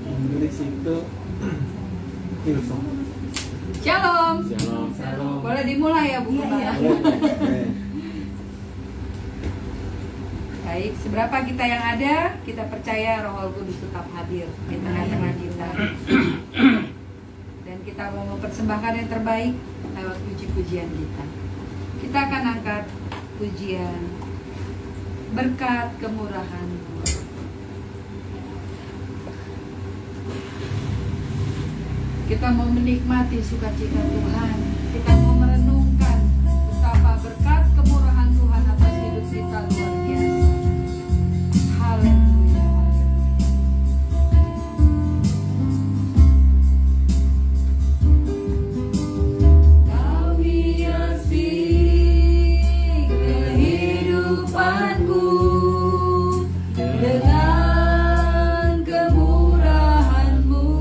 Inggris itu Hillsong. Shalom. Shalom. Boleh dimulai ya, Bu Gembala? Baik, seberapa kita yang ada, kita percaya Roh Kudus tetap hadir di tengah-tengah kita. Dan kita mau mempersembahkan yang terbaik lewat puji-pujian kita. Kita akan angkat pujian berkat kemurahan. Kita mau menikmati sukacita Tuhan. Kita mau merenungkan betapa berkat kemurahan Tuhan atas hidup kita luar biasa. Haleluya. Kau hiasi kehidupanku dengan kemurahan-Mu.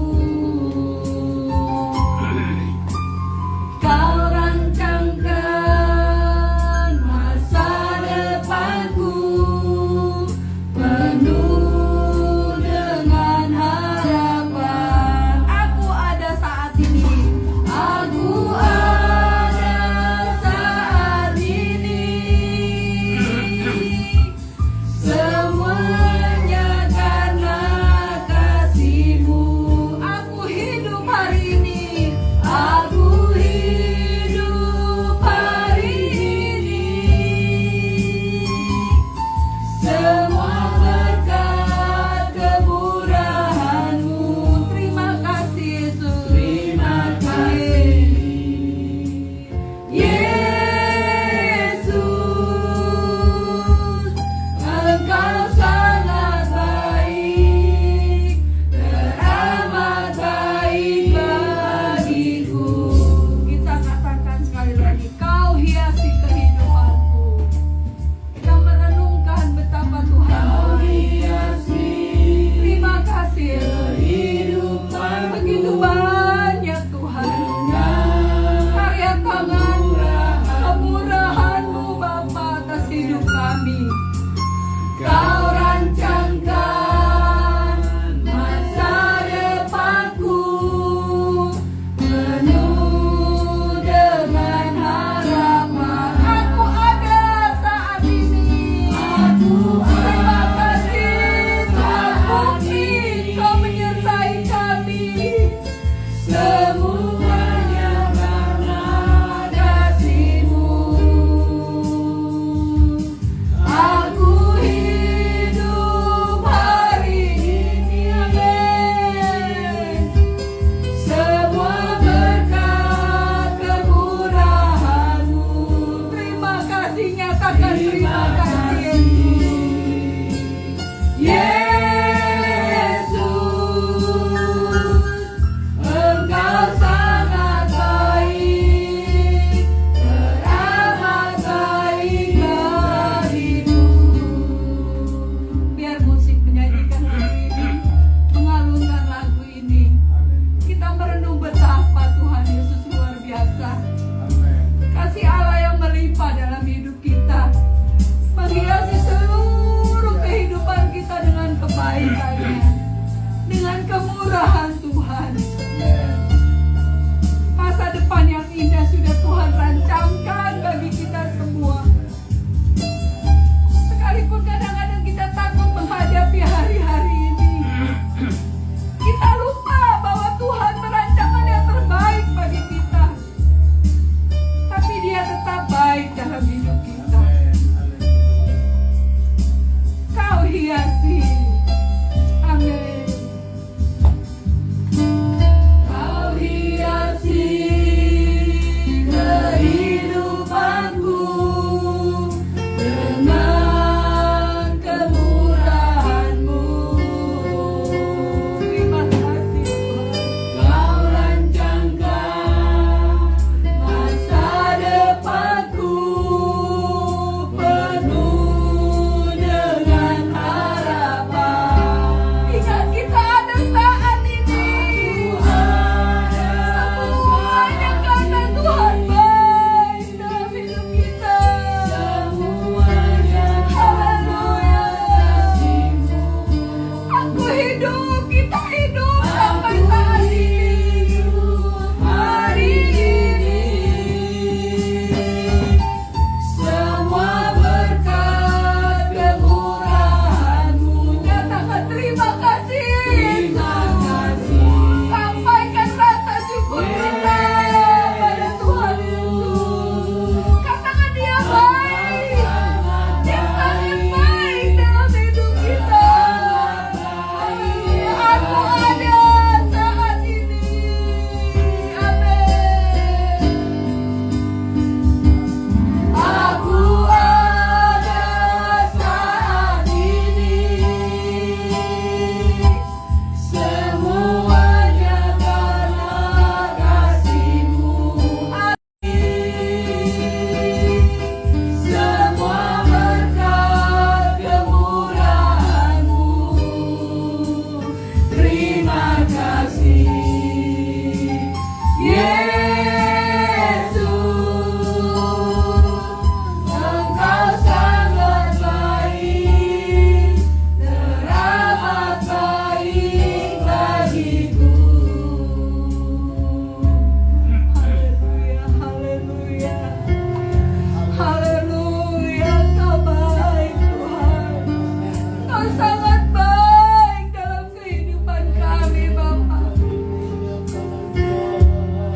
Engkau sangat baik dalam kehidupan kami, Bapa.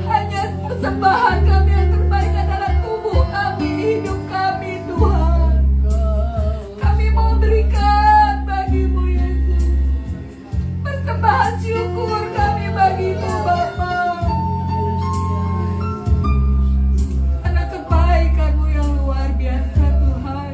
Hanya persembahan kami yang terbaik adalah tubuh kami, hidup kami, Tuhan. Kami mau berikan bagimu, Yesus. Persembahan syukur kami bagimu, Bapa. Karena kebaikan-Mu yang luar biasa, Tuhan.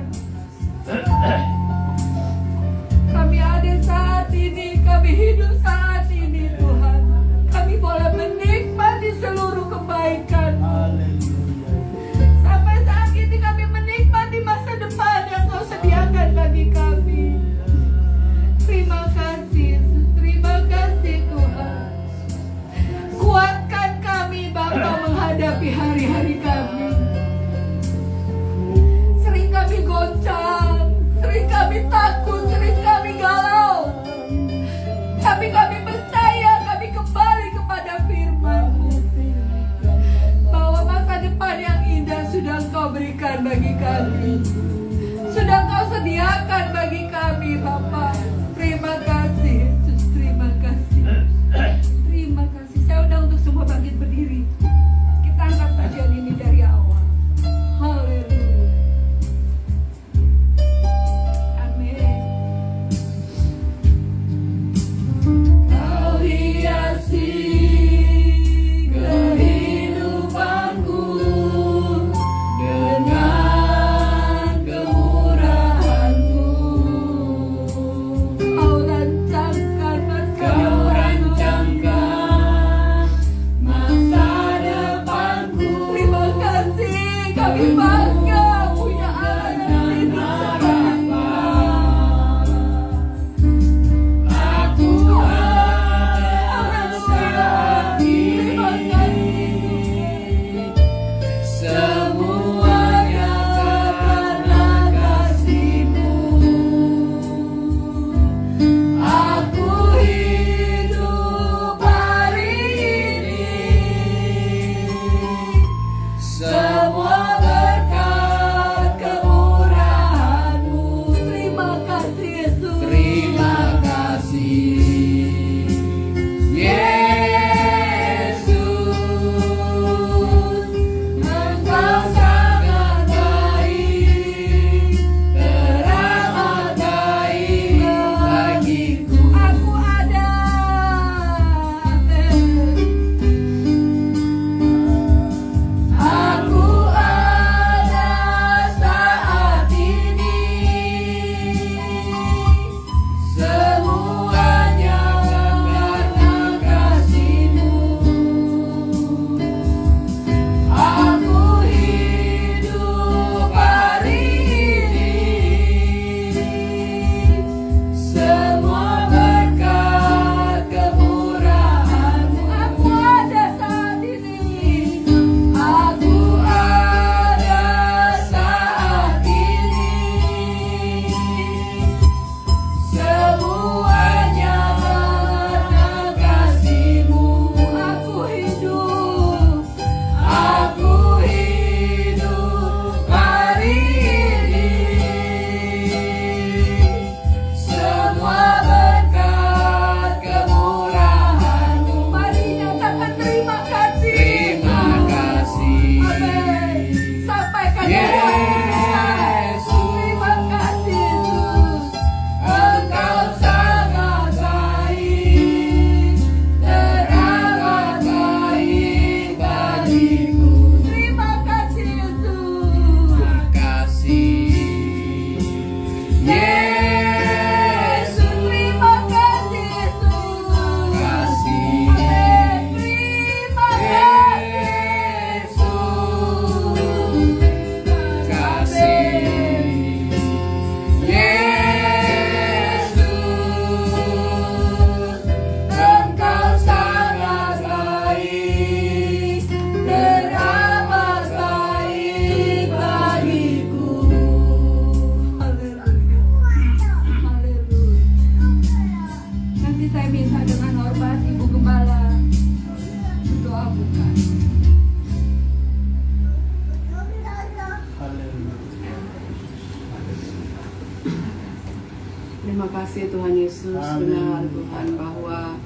Terima kasih Tuhan Yesus. Benar Tuhan bahwa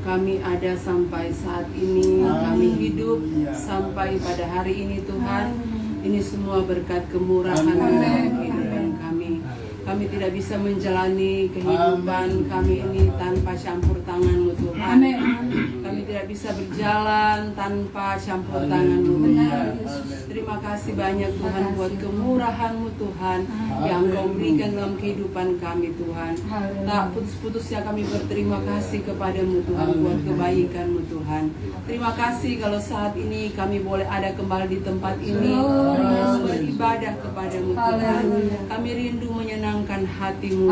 kami ada sampai saat ini, kami hidup sampai pada hari ini Tuhan. Ini semua berkat kemurahan dalam kehidupan kami. Kami tidak bisa menjalani kehidupan kami ini tanpa campur tangan-Mu Tuhan. Kami tidak bisa berjalan tanpa campur tangan-Mu Tuhan. Terima kasih banyak Tuhan buat kemurahan-Mu Tuhan yang Kau berikan dalam kehidupan kami Tuhan. Tak putus-putusnya kami berterima kasih kepadamu Tuhan buat kebaikan-Mu Tuhan. Terima kasih kalau saat ini kami boleh ada kembali di tempat ini beribadah kepadamu Tuhan. Kami rindu menyenangkan hati-Mu.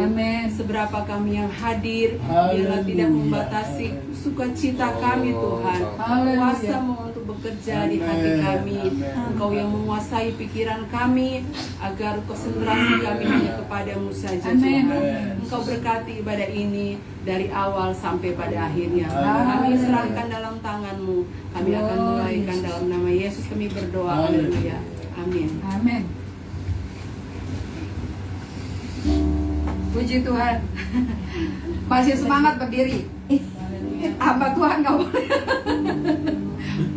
Seberapa kami yang hadir, biarlah tidak membatasi sukacita kami Tuhan. Kuasa-Mu untuk bekerja di hati kami. Engkau yang menguasai pikiran kami, agar konsentrasi kami hanya kepadamu saja Tuhan. Engkau berkati ibadah ini dari awal sampai pada akhirnya. Kami serahkan dalam tangan-Mu. Kami akan mulaikan dalam nama Yesus kami berdoa. Haleluya. Amin. Amin. Puji Tuhan. Masih semangat berdiri. Hamba Tuhan nggak boleh.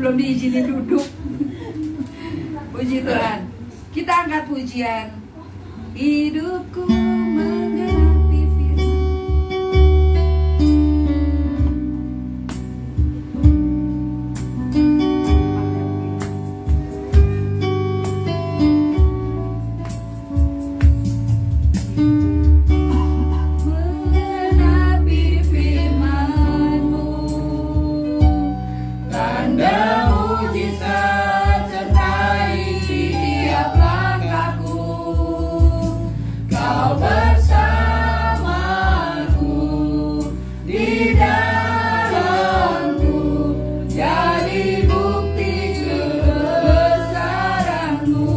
Belum diizinin duduk. Puji Tuhan. Kita angkat pujian. Hidupku menggenapi firman. Menggenapi firman-Mu, tanda mujizat sertai tiap langkahku. Kau bersamaku di dalamku, jadi bukti kebesaran-Mu.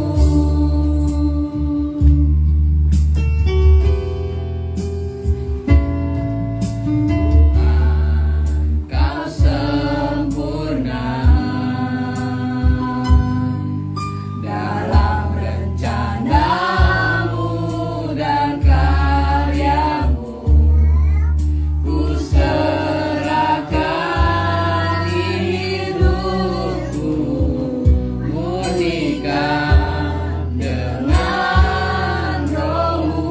Kau sempurna dalam rencana-Mu dan karya-Mu. Ku serahkan hidupku, murnikan dengan Roh-Mu.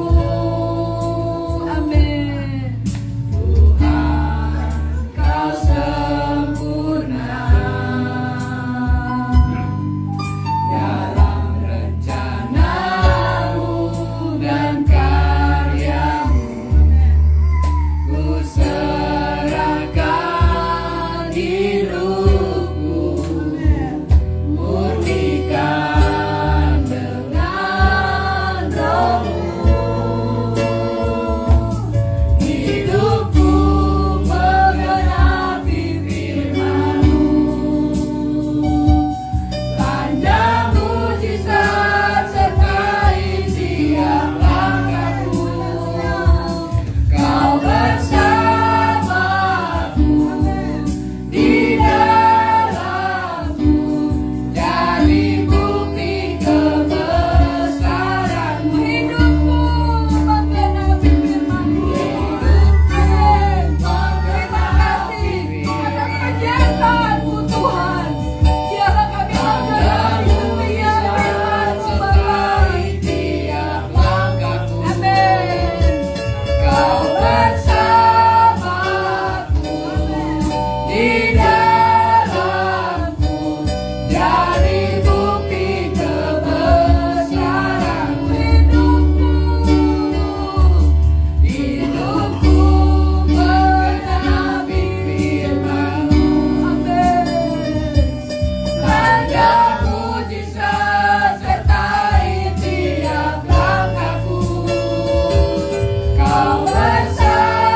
Amin. Tuhan, Kau sempurna dalam rencana-Mu dan karya-Mu. Ku serahkan hidupku, murnikan dengan Roh-Mu. Hidupku menggenapi firman-Mu, tanda mujizat sertai tiap langkahku. Kau bersamaku di dalamku, jadi bukti kebesaran-Mu. Hidupku menggenapi firman-Mu. Terima kasih atas kegiatan-Mu Tuhan. Biarlah kami menggenapi setiap firman-Mu Bapa. Tiap langkahku. Amin. Kau bersamaku di dalamku, jadi bukti kebesaran-Mu. Hidupku menggenapi firman-Mu. Tanda mujizat sertai tiap langkahku. Kau bersamaku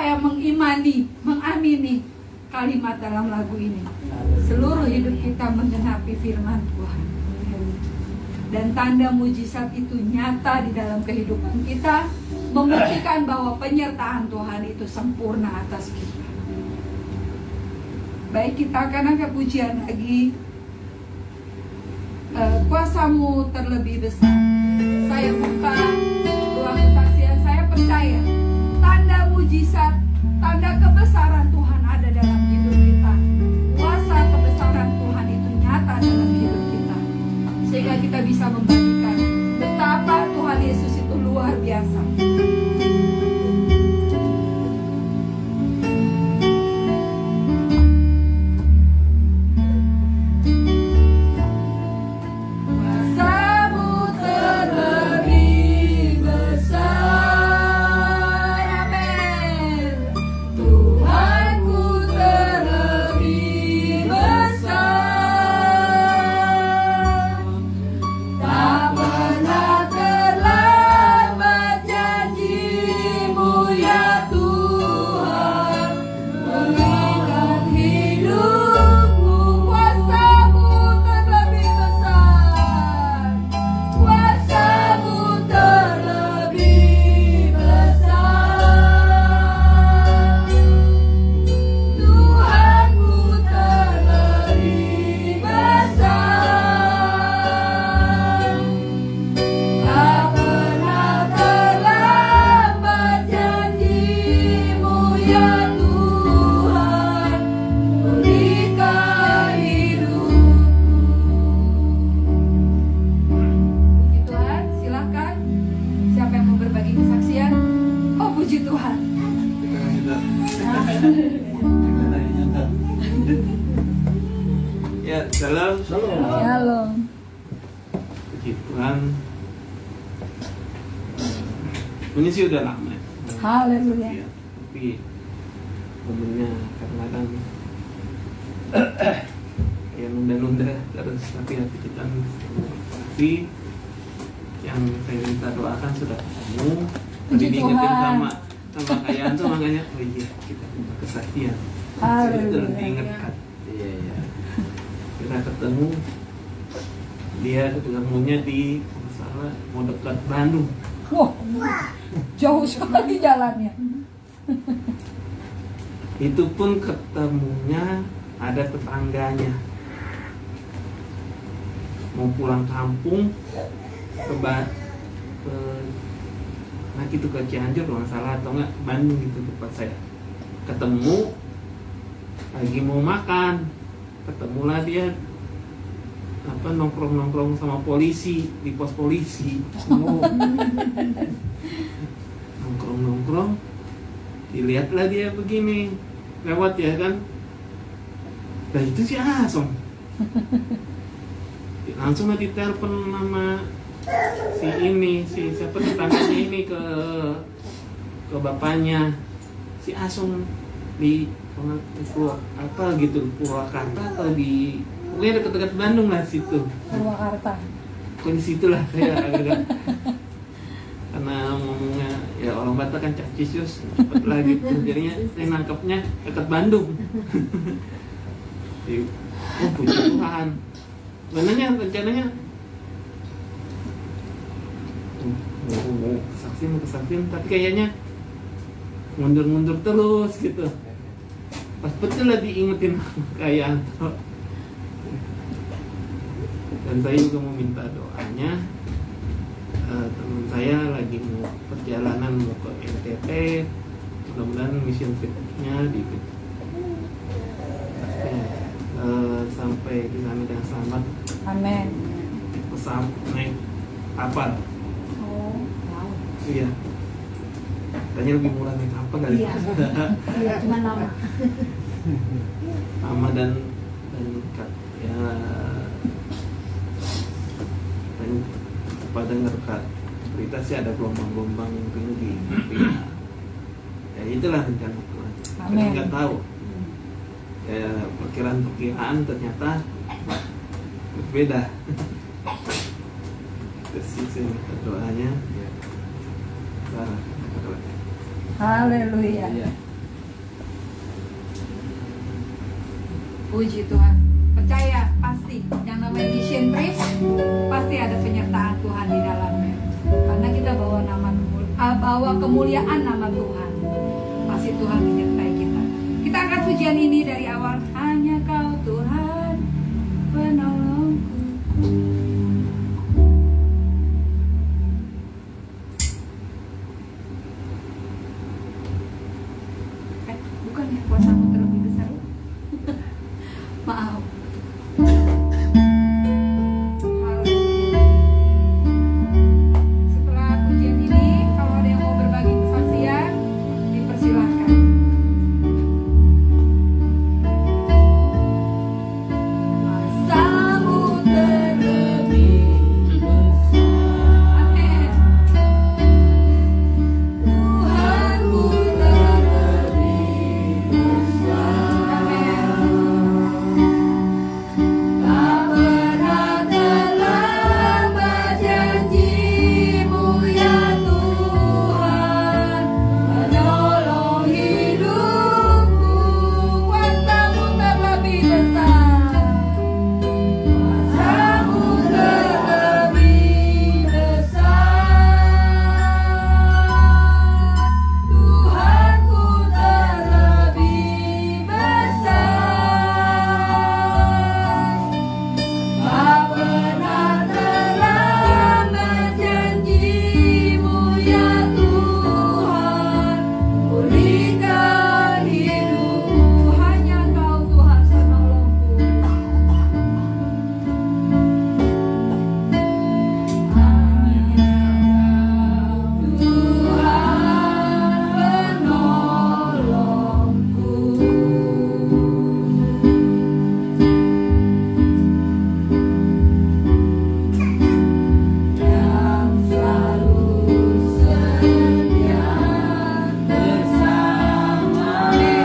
yang mengamini kalimat dalam lagu ini. Seluruh hidup kita menggenapi firman Tuhan. Dan tanda mujizat itu nyata di dalam kehidupan kita, membuktikan bahwa penyertaan Tuhan itu sempurna atas kita. Baik, kita akan angkat pujian lagi. Kuasamu terlebih besar. Saya buka ruang kesaksian. Saya percaya tanda mujizat, tanda kebesaran Tuhan ada dalam hidup kita. Kuasa kebesaran Tuhan itu nyata dalam hidup kita, sehingga kita bisa membagikan betapa Tuhan Yesus itu luar biasa. Ya, shalom. Shalom. Puji Tuhan. Ini sih udah lama. Haleluya. Ya, tapi momennya kadang-kadang ya nunda-nunda terus, tapi hati kita tapi yang saya minta doakan sudah ketemu. Tadi diingetin sama kayak Anto, makanya oh iya kita punya kesaksian. Jadi itu diingatkan. Iya. Kita ketemu, dia ketemunya di masalah mau dekat Bandung. Wah, jauh sekali jalannya. Itu pun ketemunya ada tetangganya. Mau pulang kampung ke ke Cianjur kalau nggak salah, atau nggak Bandung gitu tempat saya. Ketemu lagi mau makan, ketemulah dia nongkrong sama polisi di pos polisi. Nongkrong, dilihatlah dia begini lewat ya kan. Nah itu si Asong langsung ditelepon sama si siapa tetangganya ini ke bapaknya si Asong di apa gitu, Purwakarta atau di pokoknya dekat-dekat Bandung lah situ. Purwakarta. Kok di situ lah saya agak karena ngomongnya ya orang Batak kan cacisius cepet lah gitu, jadinya saya nangkepnya dekat Bandung. Oh puji Tuhan. Sebenarnya rencananya mau kesaksian, tapi kayaknya mundur terus gitu. Pas betul lah diingetin kayak Anto. Dan saya juga mau minta doanya. Teman saya lagi mau perjalanan mau ke NTT, mudah-mudahan mission tripnya sampai di sana dengan selamat. Amin. Pesawat naik kapal. Oh, wow. Iya. Katanya lebih murah naik kapal kali. Iya. Iya, cuma lama. Lama dan ya pada dengar berita sih ada gelombang-gelombang yang tinggi. Ya itulah rencana Tuhan. Kita nggak tahu. Ya perkiraan ternyata berbeda. Terus doanya. Haleluya. Iya. Puji Tuhan. Percaya pasti yang namanya mission trip pasti ada penyertaan Tuhan di dalamnya. Karena kita bawa kemuliaan nama Tuhan. Pasti Tuhan menyertai kita. Kita angkat pujian ini dari awal. Hanya Kau Tuhan penolongku. Bukan ya, kuasamu terlebih besar. Maaf. Setelah pujian ini, kalau ada yang mau berbagi kesaksian, dipersilahkan. Kuasamu terlebih besar. Amin. Tuhanku terlebih besar. Amin. Tak pernah terlambat janji-Mu ya Tuhan, menolong hidupku. Kuasa-Mu terlebih besar. Kuasa-Mu terlebih besar. Tuhanku terlebih besar. Tak pernah terlambat janji-Mu ya Tuhan, pulihkan hidupku. Hanya Kau Tuhan penolongku. Hanya Tuhan penolongku. Yang selalu setia bersamaku.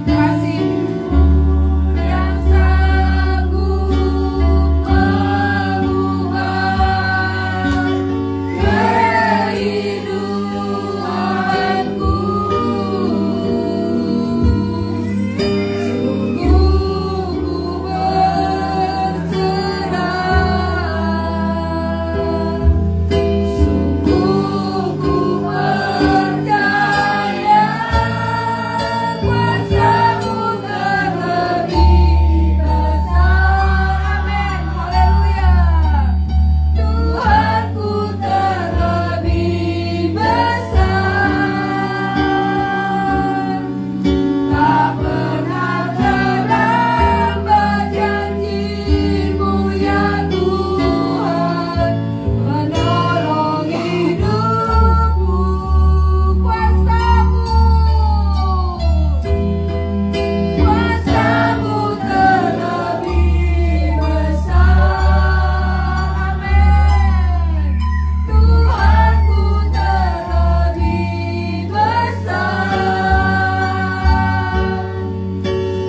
Kasih-Mu yang sanggup mengubah kehidupanku. Sungguh ku berserah, sungguh ku percaya, kuasa-Mu terlebih besar. Amin, haleluya. Tuhanku terlebih besar. Tak pernah terlambat janji-Mu ya Tuhan, menolong hidupku. Kuasa-Mu terlebih besar. Amin. Tuhanku terlebih besar.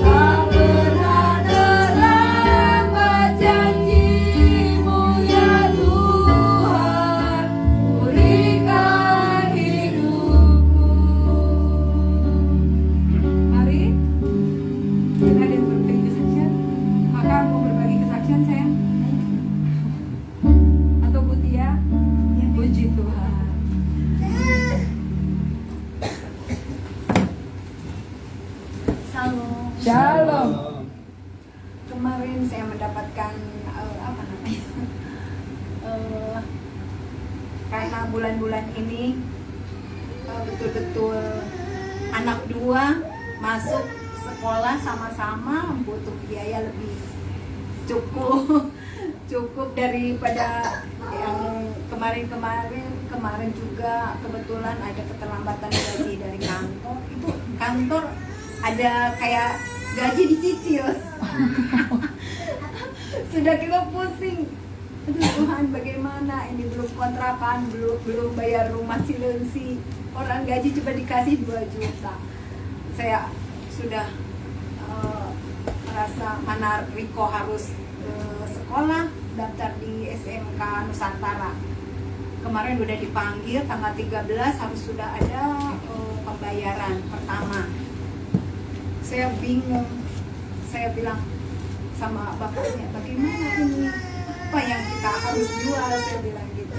Tak pernah terlambat janji-Mu ya Tuhan, pulihkan hidupku. Mari kita ada yang berbagi kesaksian. Maka mau berbagi kesaksian sayang? Atau Bu Tia? Puji Tuhan. Shalom. Shalom. Kemarin saya mendapatkan apa namanya? Karena bulan-bulan ini betul-betul anak dua masuk sekolah sama-sama butuh biaya lebih cukup daripada yang kemarin juga kebetulan ada keterlambatan gaji dari kantor. Itu kantor ada kayak gaji dicicil. Sudah kita pusing. Aduh Tuhan, bagaimana ini, belum kontrakan, belum bayar rumah Cilengsi. Orang gaji coba dikasih 2 juta. Saya sudah merasa mana Riko harus sekolah, daftar di SMK Nusantara. Kemarin udah dipanggil tanggal 13 harus sudah ada pembayaran pertama. Saya bingung. Saya bilang sama bapaknya, bagaimana ini? Apa yang kita harus jual? Saya bilang gitu.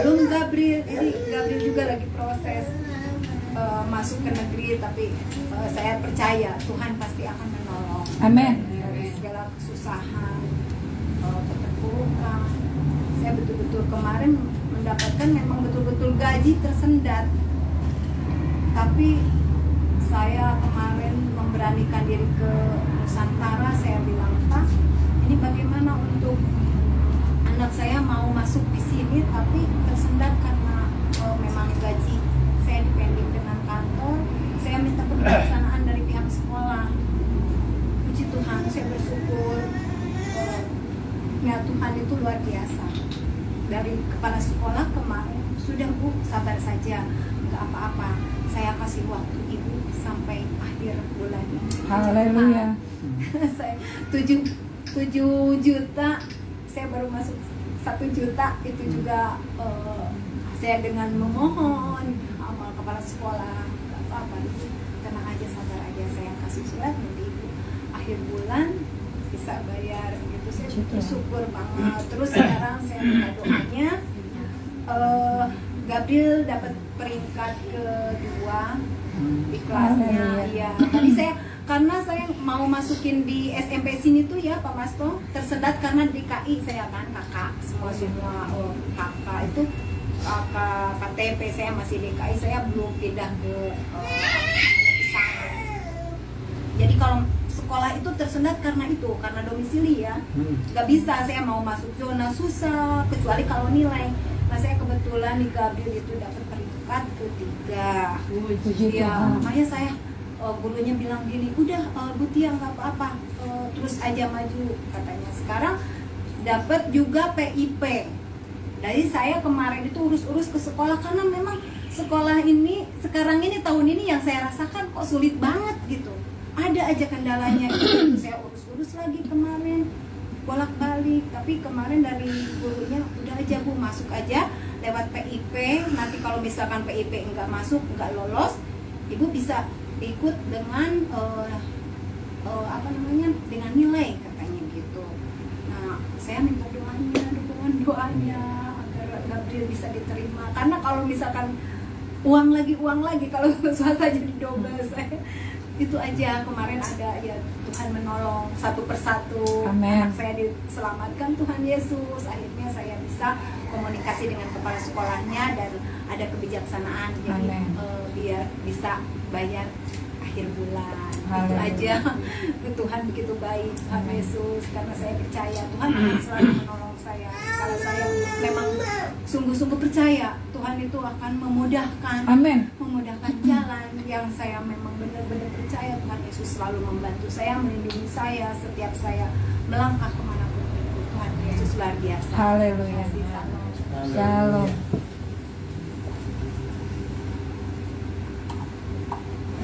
Belum Gabriel, jadi Gabriel juga lagi proses masuk ke negeri, tapi saya percaya Tuhan pasti akan menolong. Amin. Dari segala kesusahan, keterpurukan. Saya betul-betul kemarin mendapatkan memang betul-betul gaji tersendat. Tapi saya kemarin memberanikan diri ke Nusantara. Saya bilang, Pak, ini bagaimana untuk anak saya mau masuk di sini tapi tersendat karena memang gaji saya dipending dengan kantor. Saya minta kebijaksanaan dari pihak sekolah. Puji Tuhan, saya bersyukur. Ya Tuhan itu luar biasa. Dari kepala sekolah kemarin, sudah Bu, sabar saja, nggak apa-apa. Saya kasih waktu Ibu sampai akhir bulan ini. Haleluya. Saya 7 juta, saya baru masuk 1 juta, itu juga saya dengan memohon sama kepala sekolah, nggak apa-apa Ibu, tenang aja, sabar aja, saya kasih surat nanti Ibu akhir bulan bisa bayar gitu. Saya bersyukur banget. Terus sekarang saya minta doanya, Gabriel dapat peringkat kedua di kelasnya. Ya, tadi saya karena saya mau masukin di SMP sini tuh ya Pak Masto, tersendat karena DKI saya kan, kakak semua kakak itu kakak KTP saya masih DKI, saya belum pindah ke sana. Jadi kalau sekolah itu tersendat karena itu, karena domisili ya, nggak bisa saya mau masuk zona susah kecuali kalau nilai. Nah saya kebetulan di Gabriel itu dapat peringkat ketiga. Ya makanya saya gurunya bilang gini, udah Bu Tia nggak apa-apa, terus aja maju katanya. Sekarang dapat juga PIP. Dari saya kemarin itu urus-urus ke sekolah karena memang sekolah ini sekarang ini tahun ini yang saya rasakan kok sulit banget gitu. Ada aja kendalanya itu. Saya urus-urus lagi kemarin bolak-balik, tapi kemarin dari gurunya udah aja Bu, masuk aja lewat PIP. Nanti kalau misalkan PIP nggak masuk, nggak lolos, Ibu bisa ikut dengan dengan nilai katanya gitu. Nah saya minta dukungan doanya agar Gabriel bisa diterima, karena kalau misalkan uang lagi kalau swasta jadi double. Saya itu aja kemarin ada ya, Tuhan menolong satu persatu. Amen. Anak saya diselamatkan Tuhan Yesus. Akhirnya saya bisa komunikasi dengan kepala sekolahnya dan ada kebijaksanaan, jadi biar bisa bayar akhir bulan. Itu aja. Tuhan begitu baik, Tuhan Yesus, karena saya percaya Tuhan akan selalu menolong saya. Kalau saya memang sungguh-sungguh percaya Tuhan itu akan memudahkan jalan. Yang saya memang benar-benar percaya Tuhan Yesus selalu membantu saya, melindungi saya setiap saya melangkah kemanapun. Tuhan Yesus luar biasa. Haleluya. Shalom.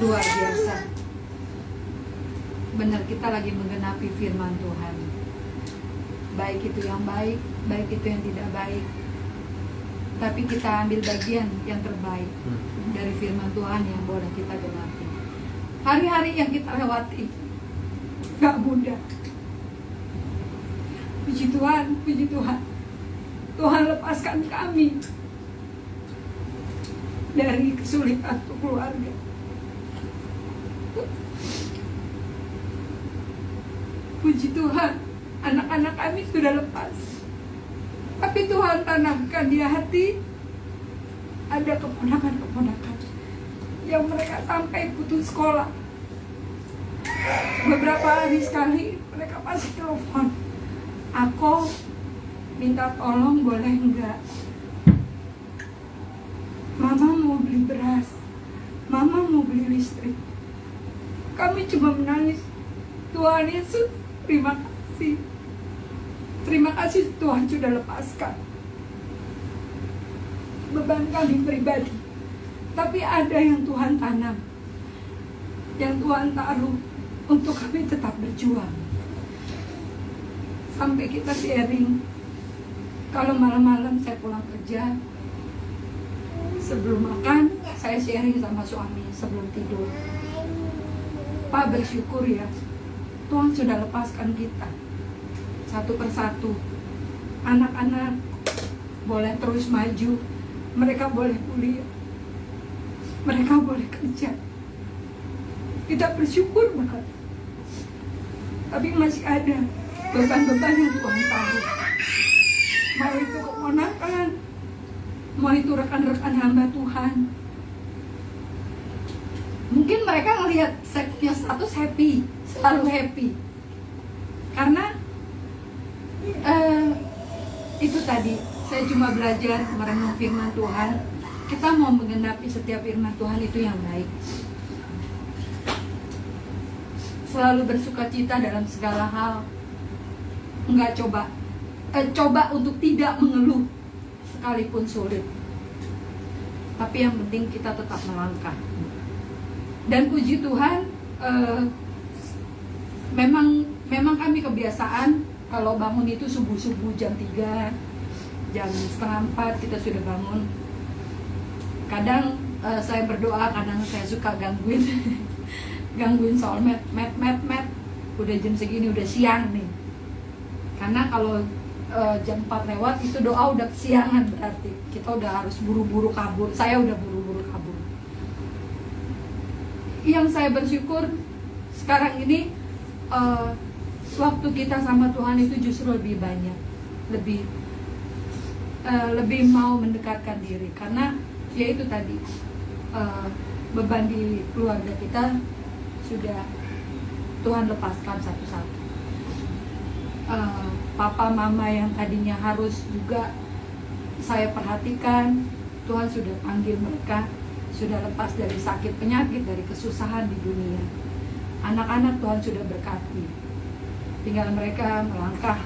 Luar biasa. Benar, kita lagi menggenapi firman Tuhan. Baik itu yang baik, baik itu yang tidak baik. Tapi kita ambil bagian yang terbaik dari firman Tuhan yang boleh kita genapi. Hari-hari yang kita lewati gak mudah. Puji Tuhan, puji Tuhan. Tuhan lepaskan kami dari kesulitan untuk keluarga. Puji Tuhan, anak-anak kami sudah lepas. Tapi Tuhan tanamkan di hati ada keponakan-keponakan yang mereka sampai putus sekolah. Beberapa hari sekali mereka pasti telepon, aku minta tolong boleh enggak? Mama mau beli beras, Mama mau beli listrik. Kami cuma menangis. Tuhan Yesus, terima kasih. Terima kasih Tuhan sudah lepaskan beban kami pribadi. Tapi ada yang Tuhan tanam, yang Tuhan taruh untuk kami tetap berjuang. Sampai kita sharing. Kalau malam-malam saya pulang kerja, sebelum makan saya sharing sama suami sebelum tidur. Pak bersyukur ya, Tuhan sudah lepaskan kita satu persatu. Anak-anak boleh terus maju, mereka boleh kuliah, mereka boleh kerja. Kita bersyukur banget. Tapi masih ada beban-beban yang Tuhan tahu. Mau itu keponakan, mau itu rekan-rekan hamba Tuhan. Mungkin mereka ngelihat saya punya status happy, selalu happy. Karena itu tadi, saya cuma belajar merenung firman Tuhan. Kita mau menggenapi setiap firman Tuhan itu yang baik. Selalu bersukacita dalam segala hal. Enggak coba untuk tidak mengeluh sekalipun sulit. Tapi yang penting kita tetap melangkah. Dan puji Tuhan, memang kami kebiasaan kalau bangun itu subuh-subuh jam 3, jam setengah 4 kita sudah bangun. Kadang saya berdoa, kadang saya suka gangguin gangguin soulmate, met, udah jam segini, udah siang nih. Karena kalau jam 4 lewat itu doa udah kesiangan, berarti kita udah harus buru-buru kabur. Saya udah buru-buru kabur. Yang saya bersyukur sekarang ini waktu kita sama Tuhan itu justru lebih banyak, lebih mau mendekatkan diri. Karena ya itu tadi, beban di keluarga kita sudah Tuhan lepaskan satu-satu. Papa mama yang tadinya harus juga saya perhatikan, Tuhan sudah panggil mereka, sudah lepas dari sakit penyakit, dari kesusahan di dunia. Anak-anak Tuhan sudah berkati, tinggal mereka melangkah.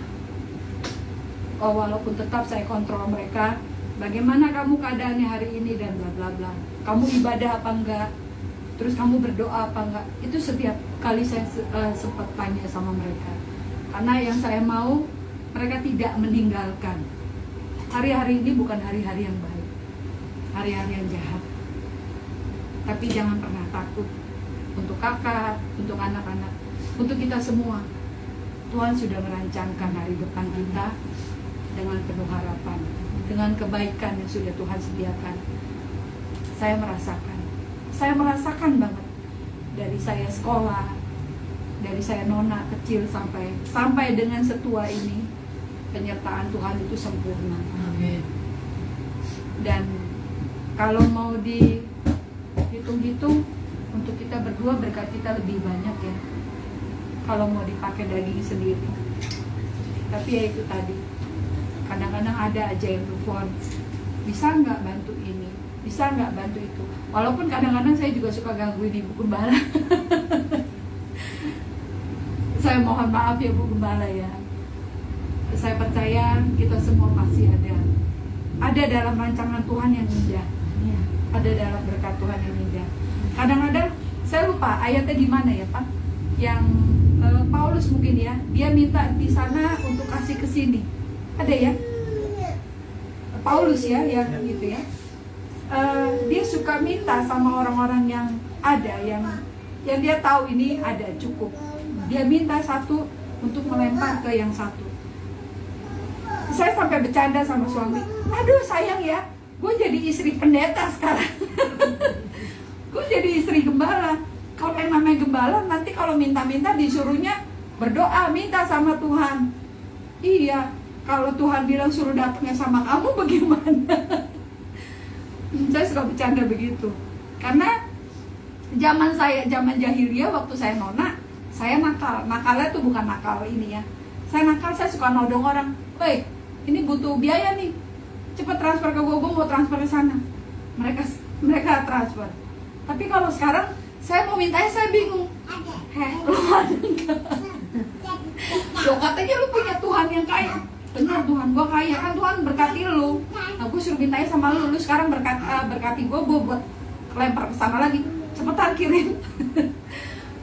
Walaupun tetap saya kontrol mereka, bagaimana kamu keadaannya hari ini dan bla bla bla. Kamu ibadah apa enggak? Terus kamu berdoa apa enggak? Itu setiap kali saya sempat tanya sama mereka. Karena yang saya mau, mereka tidak meninggalkan. Hari-hari ini bukan hari-hari yang baik, hari-hari yang jahat. Tapi jangan pernah takut. Untuk kakak, untuk anak-anak, untuk kita semua, Tuhan sudah merancangkan hari depan kita dengan penuh harapan, dengan kebaikan yang sudah Tuhan sediakan. Saya merasakan banget. Dari saya sekolah, dari saya nona kecil sampai dengan setua ini, penyertaan Tuhan itu sempurna. Amin. Dan kalau mau dihitung-hitung, untuk kita berdua berkat kita lebih banyak ya, kalau mau dipakai daging sendiri. Tapi ya itu tadi, kadang-kadang ada aja yang telepon, bisa nggak bantu ini, bisa nggak bantu itu. Walaupun kadang-kadang saya juga suka gangguin Ibu Gembala. Saya mohon maaf ya Bu Gembala ya. Saya percaya kita semua pasti ada dalam rancangan Tuhan yang indah, ada dalam berkat Tuhan yang indah. Kadang-kadang saya lupa ayatnya di mana ya Pak, yang Paulus mungkin ya, dia minta di sana untuk kasih ke sini, ada ya Paulus ya yang gitu ya. Dia suka minta sama orang-orang yang ada, yang dia tahu ini ada cukup, dia minta satu untuk melempar ke yang satu. Saya sampai bercanda sama suami, aduh sayang ya, gue jadi istri pendeta sekarang. Gue jadi istri gembala. Kalau yang namanya gembala, nanti kalau minta-minta disuruhnya berdoa, minta sama Tuhan. Iya, kalau Tuhan bilang suruh datangnya sama kamu bagaimana? Saya suka bercanda begitu. Karena zaman jahiliyah waktu saya nona, saya nakal. Nakalnya tuh bukan nakal ini ya. Saya nakal, saya suka nodong orang. Woi, ini butuh biaya nih, cepet transfer ke gue mau transfer ke sana. Mereka transfer. Tapi kalau sekarang saya mau mintanya saya bingung. Lu ada enggak? Loh katanya lu punya Tuhan yang kaya. Benar, Tuhan gua kaya, kan Tuhan berkati lu. Nah gue suruh mintanya sama lu sekarang berkati gue buat lempar ke sana lagi. Cepetan kirim.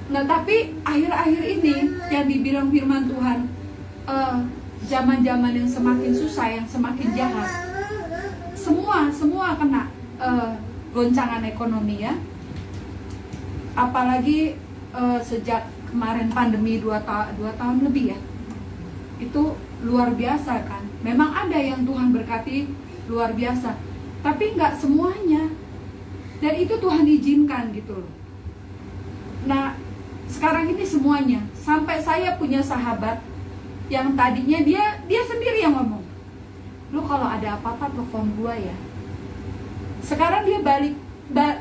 Nah tapi akhir-akhir ini yang dibilang firman Tuhan, zaman-zaman yang semakin susah, yang semakin jahat, semua kena goncangan ekonomi ya. Apalagi sejak kemarin pandemi 2 tahun lebih ya, itu luar biasa kan. Memang ada yang Tuhan berkati luar biasa, tapi nggak semuanya, dan itu Tuhan izinkan gitu loh. Nah sekarang ini semuanya, sampai saya punya sahabat yang tadinya dia sendiri yang ngomong, lu kalau ada apa-apa telepon gua ya. Sekarang dia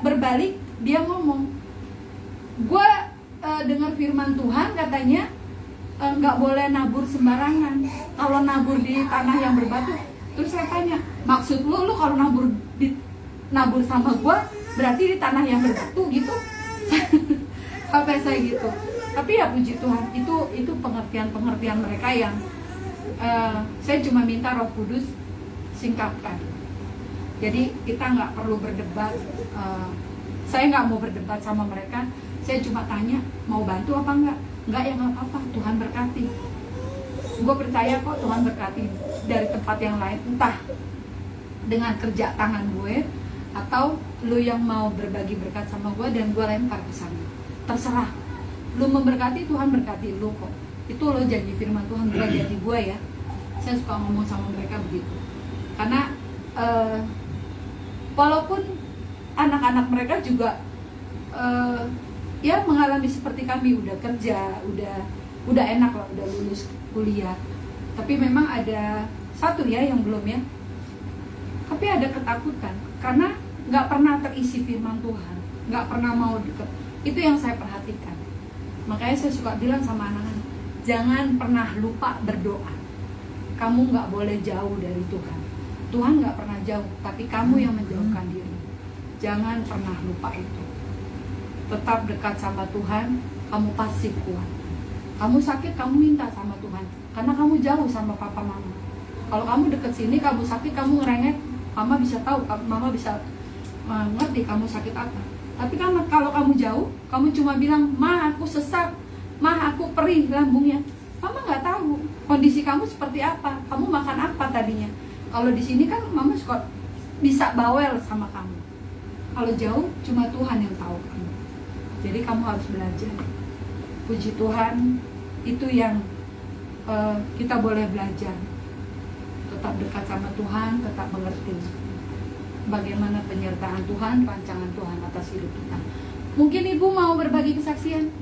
berbalik, dia ngomong, gua dengar firman Tuhan katanya nggak boleh nabur sembarangan. Kalau nabur di tanah yang berbatu. Terus saya tanya, maksud lu kalau nabur sama gua berarti di tanah yang berbatu gitu? Sampai saya gitu. Tapi ya puji Tuhan, itu pengertian mereka yang saya cuma minta Roh Kudus singkapkan. Jadi kita nggak perlu berdebat. Saya nggak mau berdebat sama mereka. Saya cuma tanya, mau bantu apa enggak? Enggak ya nggak apa-apa, Tuhan berkati. Gue percaya kok Tuhan berkati dari tempat yang lain, entah dengan kerja tangan gue atau lu yang mau berbagi berkat sama gue dan gue lempar ke sana. Terserah. Lu memberkati, Tuhan berkati lu kok. Itu lo janji firman Tuhan, bukan janji gue ya. Saya suka ngomong sama mereka begitu. Karena walaupun anak-anak mereka juga ya mengalami seperti kami, udah kerja, udah enak lah, udah lulus kuliah. Tapi memang ada satu ya yang belum ya. Tapi ada ketakutan karena nggak pernah terisi firman Tuhan, nggak pernah mau deket. Itu yang saya perhatikan. Makanya saya suka bilang sama anak-anak, jangan pernah lupa berdoa. Kamu nggak boleh jauh dari Tuhan. Tuhan nggak pernah jauh, tapi kamu yang menjauhkan diri. Jangan pernah lupa itu. Tetap dekat sama Tuhan, kamu pasti kuat. Kamu sakit, kamu minta sama Tuhan, karena kamu jauh sama papa mama. Kalau kamu deket sini, kamu sakit, kamu ngerengek, mama bisa tahu, mama bisa ngerti kamu sakit apa. Tapi kalau kamu jauh, kamu cuma bilang, ma aku sesak, ma aku perih lambungnya. Mama nggak tahu kondisi kamu seperti apa, kamu makan apa tadinya. Kalau di sini kan mama suka bisa bawel sama kamu. Kalau jauh, cuma Tuhan yang tahu kamu. Jadi kamu harus belajar. Puji Tuhan, itu yang kita boleh belajar. Tetap dekat sama Tuhan, tetap mengerti bagaimana penyertaan Tuhan, rancangan Tuhan atas hidup kita. Mungkin ibu mau berbagi kesaksian.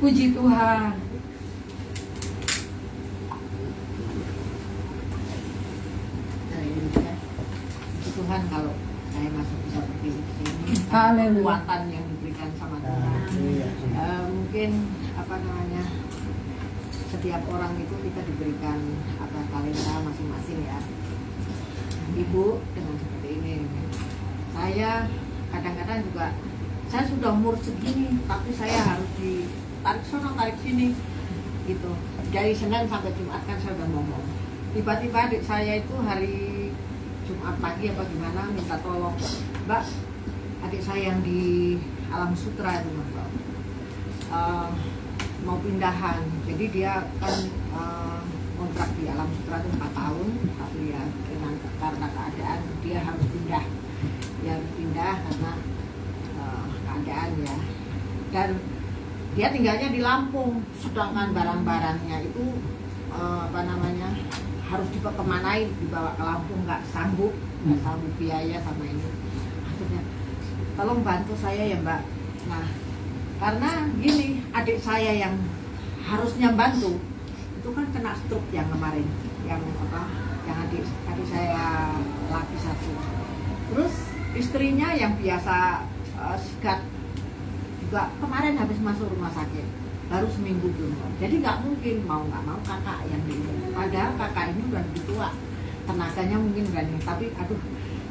Puji Tuhan. Puji Tuhan kalau saya masih bisa berdiri di sini. Kekuatan yang diberikan sama Tuhan. Mungkin setiap orang itu kita diberikan talenta masing-masing ya. Ibu dengan seperti ini, saya kadang-kadang juga, saya sudah umur segini tapi saya harus ditarik sana tarik sini gitu. Dari Senin sampai Jumat kan saya udah ngomong. Tiba-tiba adik saya itu hari Jumat pagi apa gimana minta tolong, Mbak, adik saya yang di Alam Sutra itu mau pindahan. Jadi dia kan kontrak di Alam Sutra itu 4 tahun, tapi ya karena keadaan dia harus pindah. Dia harus pindah karena keadaan ya. Dan dia tinggalnya di Lampung, sedangkan barang-barangnya itu harus kemanain, dibawa ke Lampung, nggak sanggup biaya sama ini. Maksudnya, tolong bantu saya ya Mbak. Nah, karena gini, adik saya yang harusnya bantu itu kan kena stroke yang kemarin, yang adik saya laki satu. Terus istrinya yang biasa sigat juga kemarin habis masuk rumah sakit, baru seminggu belum. Jadi nggak mungkin mau nggak mau kakak yang ini. Padahal kakak ini udah lebih tua, tenaganya mungkin berani. Tapi aduh,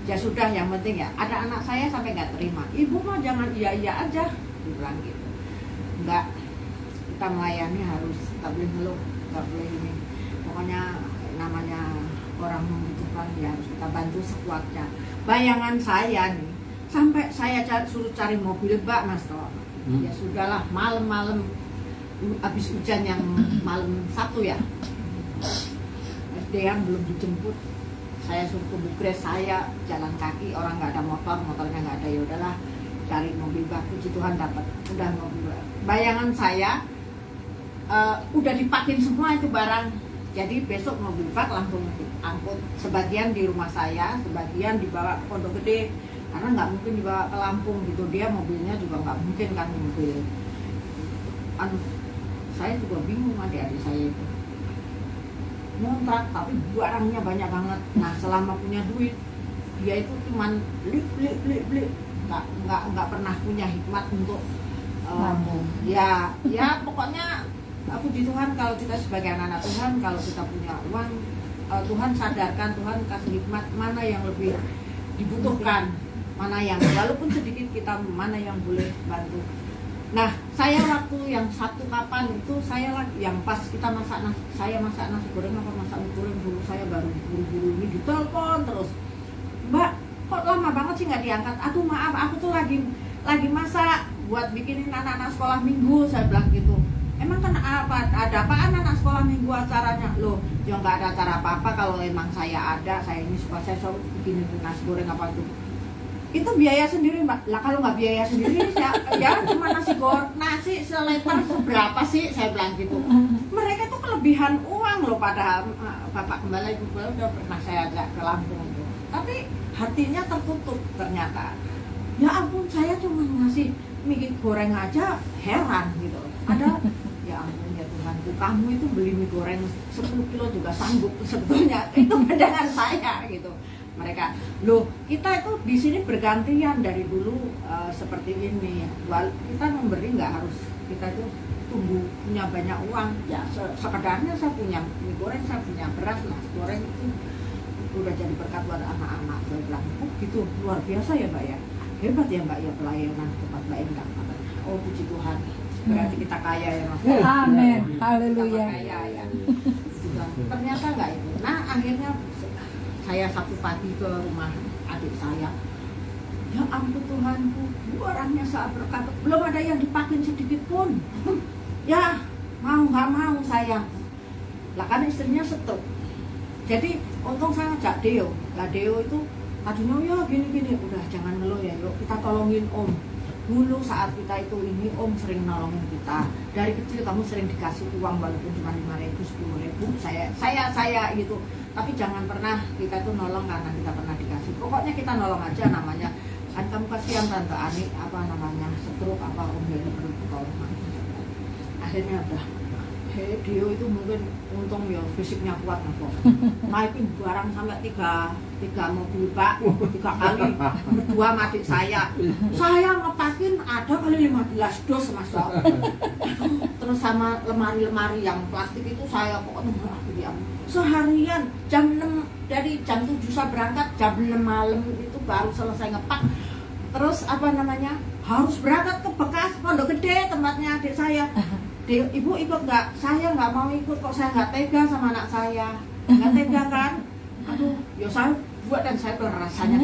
ya sudah, yang penting ya ada anak saya sampai nggak terima. Ibu mah jangan iya aja, dibilang gitu. Enggak, kita melayani harus tak boleh ngeluh, nggak boleh ini. Pokoknya namanya orang membutuhkan ya harus kita bantu sekuatnya. Bayangan saya nih, sampai saya suruh cari mobil bak Mas Toh. Ya sudahlah, malam-malam habis hujan yang malam Sabtu ya, SDM belum dijemput, saya suruh ke Bukres, saya jalan kaki, orang nggak ada motornya nggak ada, ya udahlah cari mobil bak, puji Tuhan dapat, udah mobil bak. Bayangan saya udah dipakin semua itu barang, jadi besok mobil bak langsung angkut, sebagian di rumah saya, sebagian dibawa ke Pondok Gede, karena nggak mungkin dibawa ke Lampung gitu, dia mobilnya juga nggak mungkin kan mobil. Saya juga bingung adik-adik saya itu ngontrak tapi barangnya banyak banget. Nah selama punya duit dia itu cuman beli, nggak pernah punya hikmat untuk ya pokoknya puji Tuhan kalau kita sebagai anak-anak Tuhan, kalau kita punya uang, Tuhan sadarkan, Tuhan kasih hikmat mana yang lebih dibutuhkan, mana yang walaupun sedikit kita mana yang boleh bantu. Nah, saya waktu yang Sabtu kapan itu saya lagi yang pas kita saya masak nasi goreng apa masak mie goreng dulu, saya baru buru-buru ini ditelepon terus. Mbak, kok lama banget sih nggak diangkat? Aduh maaf, aku tuh lagi masak buat bikinin anak-anak sekolah minggu, saya bilang gitu. Emang kan ada apaan anak sekolah minggu acaranya? Loh, ya nggak ada acara apa-apa kalau emang saya ada, saya ini suka saya selalu bikinin nasi goreng apa itu biaya sendiri Mbak. Lah kalau nggak biaya sendiri ya cuma nasi selebar seberapa sih, saya bilang gitu. Mereka tuh kelebihan uang loh, padahal Bapak Gembala Ibu Gembala udah pernah saya ajak ke Lampung itu. Tapi hatinya tertutup ternyata. Ya ampun, saya cuma ngasih mie goreng aja heran gitu. Ada ya ampun ya Tuhanku, kamu itu beli mie goreng 10 kilo juga sanggup sebetulnya. Itu pandangan saya gitu. Mereka, loh kita itu di sini bergantian dari dulu seperti ini. Kita memberi nggak harus kita itu tumbuh punya banyak uang. Ya sekedarnya saya punya mie goreng, saya punya beras, nasi goreng itu udah jadi berkat buat anak-anak. Saya bilang, oh gitu luar biasa ya Mbak ya, hebat ya Mbak ya pelayanan tempat Mbak Indah. Oh puji Tuhan, berarti kita kaya ya Mas. Amin, haleluya. Kaya ya. Ternyata nggak itu. Nah akhirnya saya Sabtu pagi ke rumah adik saya. Ya ampun Tuhanku, orangnya saat berkata belum ada yang dipakai sedikit pun. Ya mau nggak mau saya. Lah kan istrinya stroke. Jadi untung saya ngajak Deo. Lah Deo itu tadinya ya gini-gini, udah jangan ngeluh ya, yuk kita tolongin Om. Dulu saat kita itu ini Om sering nolongin kita. Dari kecil kamu sering dikasih uang walaupun cuma 5.000, 10.000. Saya gitu. Tapi jangan pernah kita tuh nolong karena kita pernah dikasih. Pokoknya kita nolong aja namanya. Kan kamu kasihan Tante Ani apa namanya stroke apa Om Heri perlu tolong. Akhirnya udah. Dia itu mungkin untung ya fisiknya kuat kok. Naikin barang sampai tiga mobil bak 3 kali berdua sama adik saya. Saya ngepakin ada kali 15 dos Mas. Terus sama lemari-lemari yang plastik itu saya pokoknya seharian jam 6 dari jam 7 saya berangkat, jam 6 malam itu baru selesai ngepak. Terus apa namanya harus berangkat ke Bekas Pondok Gede tempatnya adik saya. Ibu ikut nggak? Saya nggak mau ikut kok, saya nggak tega sama anak saya. Nggak tega kan? Aduh, ya saya buat dan saya tuh rasanya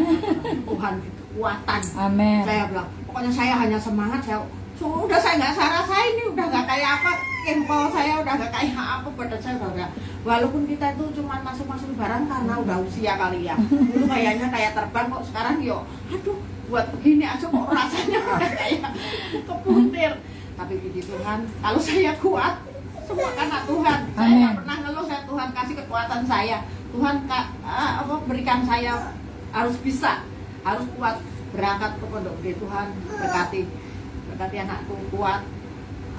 Tuhan kekuatan. Amin. Saya bilang, pokoknya saya hanya semangat. Udah saya nggak saya ini udah nggak kayak apa, kempel saya udah nggak kayak apa, badan saya udah. Walaupun kita itu cuma masuk barang karena udah usia kali ya. Dulu kayaknya kayak terbang kok, sekarang yo, aduh, buat begini aja kok rasanya udah kayak kepuntir. Tapi puji Tuhan, kalau saya kuat, semua karena Tuhan. Saya nggak pernah ngeluh, Tuhan kasih kekuatan saya. Tuhan berikan saya harus bisa, harus kuat berangkat ke Pondok Gede. Tuhan berkati anakku kuat.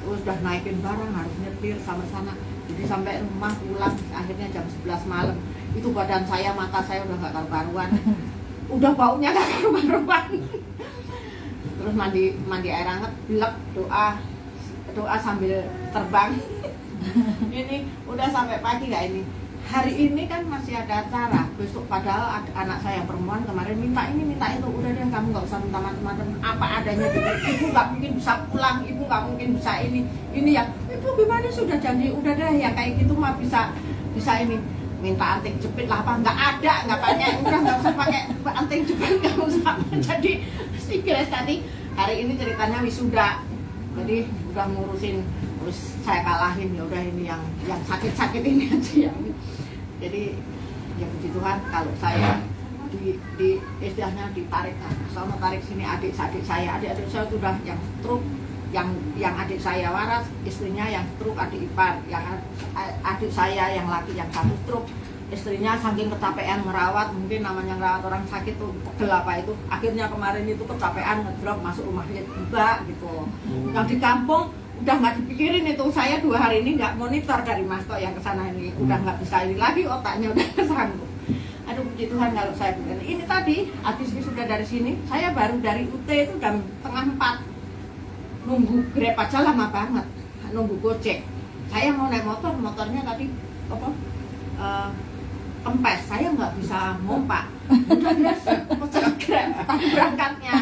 Terus udah naikin barang, harus nyetir sampai sana. Jadi sampai rumah pulang, akhirnya jam 11 malam. Itu badan saya, mata saya udah nggak karu-karuan. Udah baunya nggak karu-karuan. Terus mandi air hangat, belek, doa sambil terbang. Ini udah sampai pagi nggak ini. Hari ini kan masih ada acara. Besok padahal anak saya yang perempuan kemarin minta ini minta itu. Udah deh kamu nggak usah minta macam-macam. Apa adanya gitu. Ibu nggak mungkin bisa pulang. Ibu nggak mungkin bisa ini. Ini ya. Ibu gimana sudah janji. Udah deh ya kayak gitu mah bisa ini. Minta anting jepit lah apa nggak ada, nggak pakai. Udah nggak usah pakai anting jepit, nggak usah. Jadi si Grace tadi hari ini ceritanya wisuda. Jadi udah terus saya kalahin, ya udah ini yang sakit-sakit ini aja ya. Jadi ya puji Tuhan kalau saya istilahnya ditarik sama tarik sini adik saya itu udah yang stroke, yang adik saya waras, istrinya yang stroke, adik ipar, yang adik saya yang laki yang satu stroke, istrinya saking kecapean ngerawat, mungkin namanya ngerawat orang sakit tuh pegel apa itu, akhirnya kemarin itu kecapean ngedrop masuk rumah sakit juga gitu. Yang di kampung udah nggak dipikirin itu, saya 2 hari ini nggak monitor dari Mas Tok yang kesana ini, udah nggak bisa ini lagi, otaknya udah kesanggup. Aduh puji Tuhan kalau saya bilang ini tadi habis sudah dari sini, saya baru dari UT itu jam 3:30 nunggu Grab aja lama banget, nunggu Gojek. Saya mau naik motornya tadi apa kempes, saya nggak bisa ngompak, udah biasa pesan Grab tadi berangkatnya.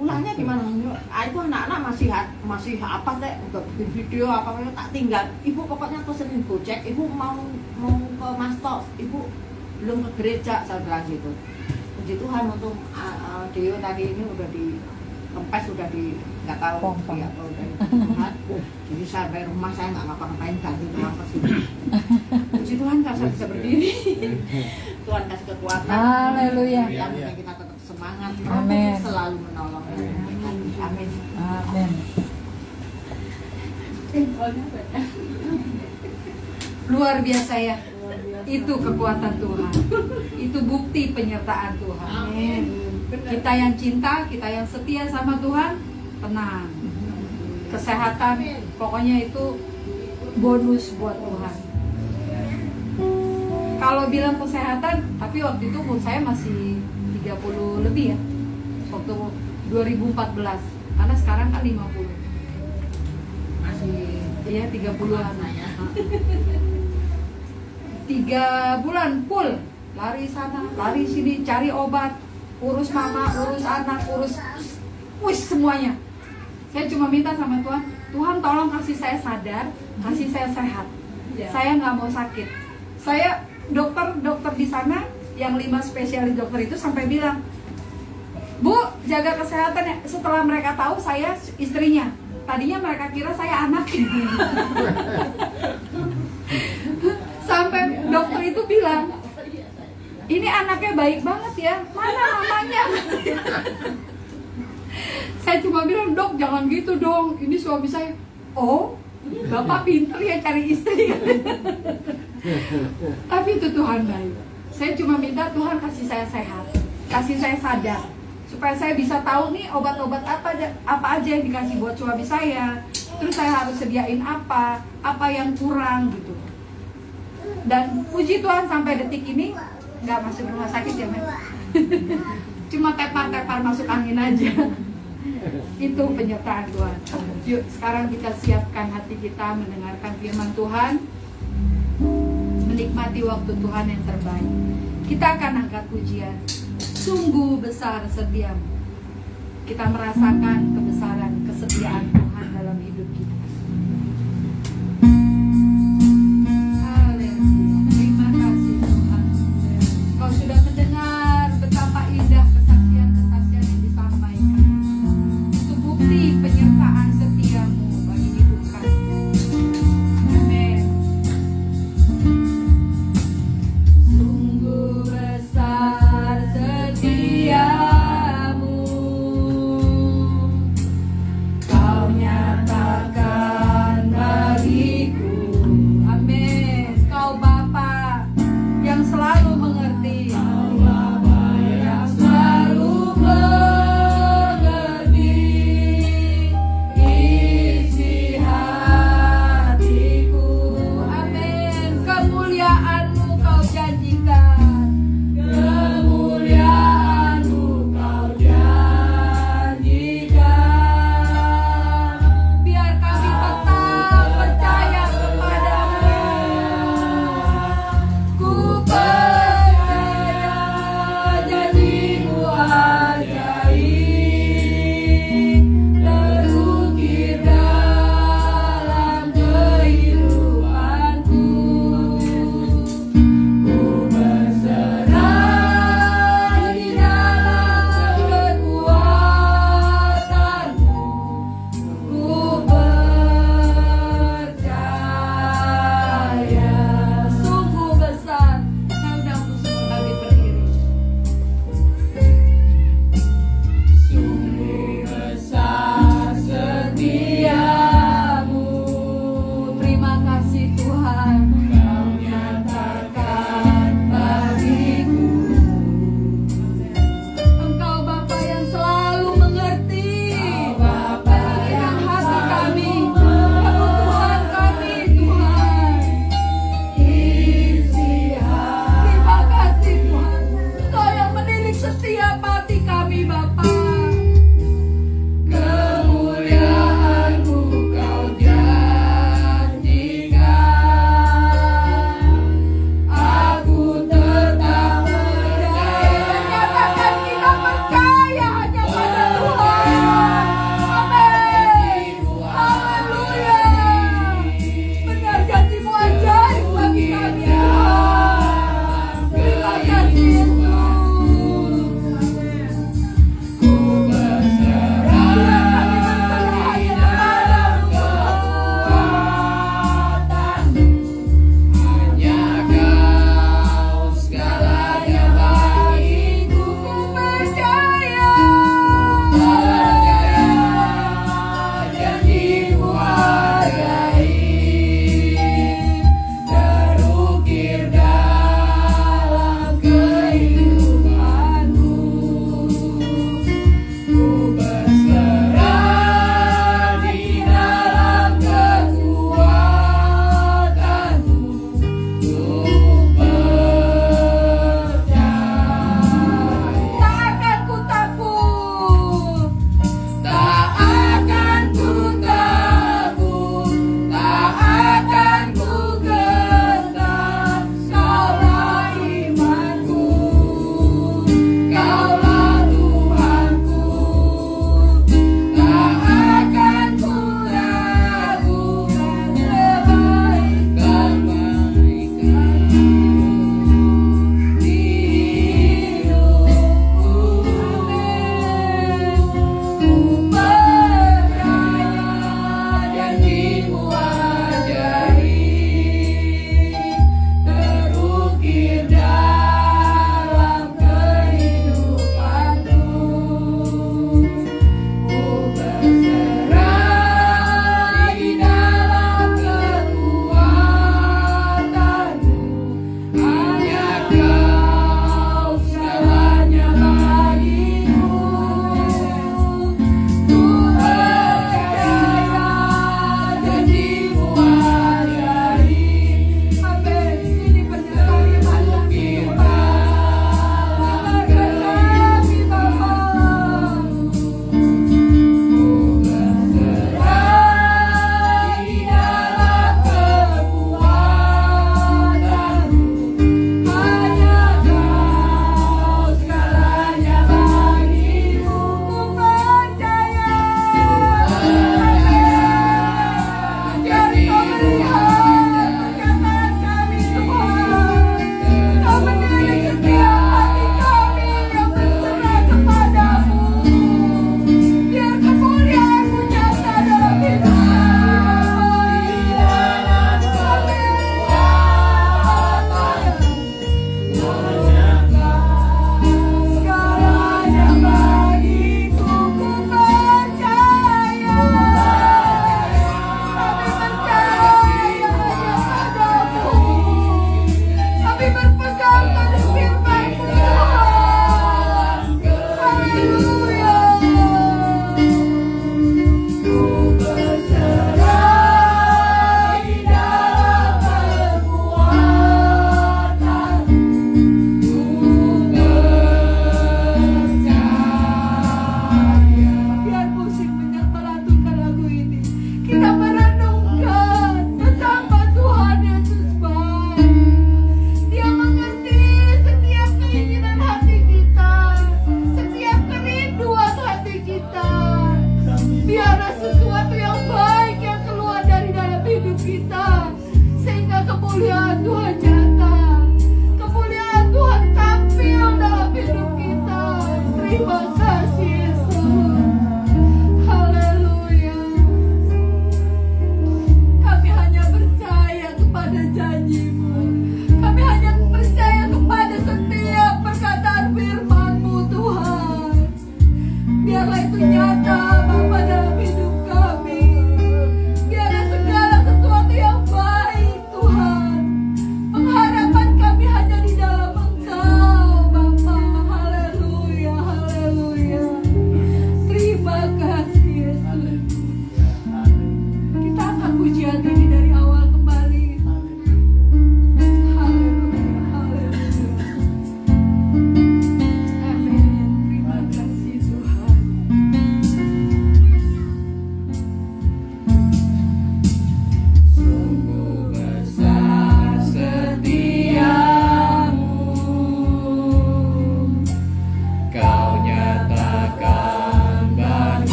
Pulangnya gimana? Itu anak-anak masih apa teh, udah bikin video apa tak tinggal. Ibu pokoknya pesenin Gojek, ibu mau ke Mas Tok, ibu belum ke gereja, saya bilang gitu. Puji Tuhan untuk Dio tadi ini udah di kempes, udah di nggak tahu ya apa udah Tuhan. Jadi sampai rumah saya nggak ngapa-ngapain, ganti doang ke sini. Puji Tuhan kalau saya bisa berdiri. Tuhan kasih kekuatan. Haleluya. Yang penting kita tetap semangat. Amin. Selalu menolong. Amin. Amin. Luar biasa ya. Itu kekuatan Tuhan. Itu bukti penyertaan Tuhan. Amin. Kita yang cinta, kita yang setia sama Tuhan, tenang. Kesehatan, pokoknya itu bonus buat Tuhan. Kalau bilang kesehatan, tapi waktu itu umur saya masih 30 lebih ya. Waktu 2014. Karena sekarang kan 50. Masih Iya, 30-an. saya. 3 bulan full lari sana, lari sini, cari obat, urus mama, urus anak, urus semuanya. Saya cuma minta sama Tuhan, Tuhan tolong kasih saya sadar, kasih saya sehat. Saya nggak mau sakit. Saya dokter di sana yang 5 spesialis dokter itu sampai bilang, Bu, jaga kesehatan ya. Setelah mereka tahu saya istrinya, tadinya mereka kira saya anaknya. Sampai dokter itu bilang, ini anaknya baik banget ya, mana namanya? Saya cuma bilang, Dok jangan gitu dong, ini suami saya. Oh, Bapak pinter ya cari istri. Tapi itu Tuhan baik. Saya cuma minta Tuhan kasih saya sehat, kasih saya sadar, supaya saya bisa tahu nih obat-obat apa aja yang dikasih buat suami saya. Terus saya harus sediain apa yang kurang gitu. Dan puji Tuhan sampai detik ini nggak masuk rumah sakit ya, Men. Cuma tepar-tepar masuk angin aja. Itu penyertaan Tuhan. Yuk sekarang kita siapkan hati kita mendengarkan firman Tuhan, menikmati waktu Tuhan yang terbaik. Kita akan angkat pujian, sungguh besar setiamu. Kita merasakan kebesaran kesetiaan Tuhan dalam hidup kita. Haleluya. Terima kasih Tuhan. Kau sudah mendengar betapa indah kesaksian-kesaksian yang disampaikan. Itu bukti penyertaan setiamu bagi hidup kami. Amin. Sungguh besar setiamu, Kau nyatakan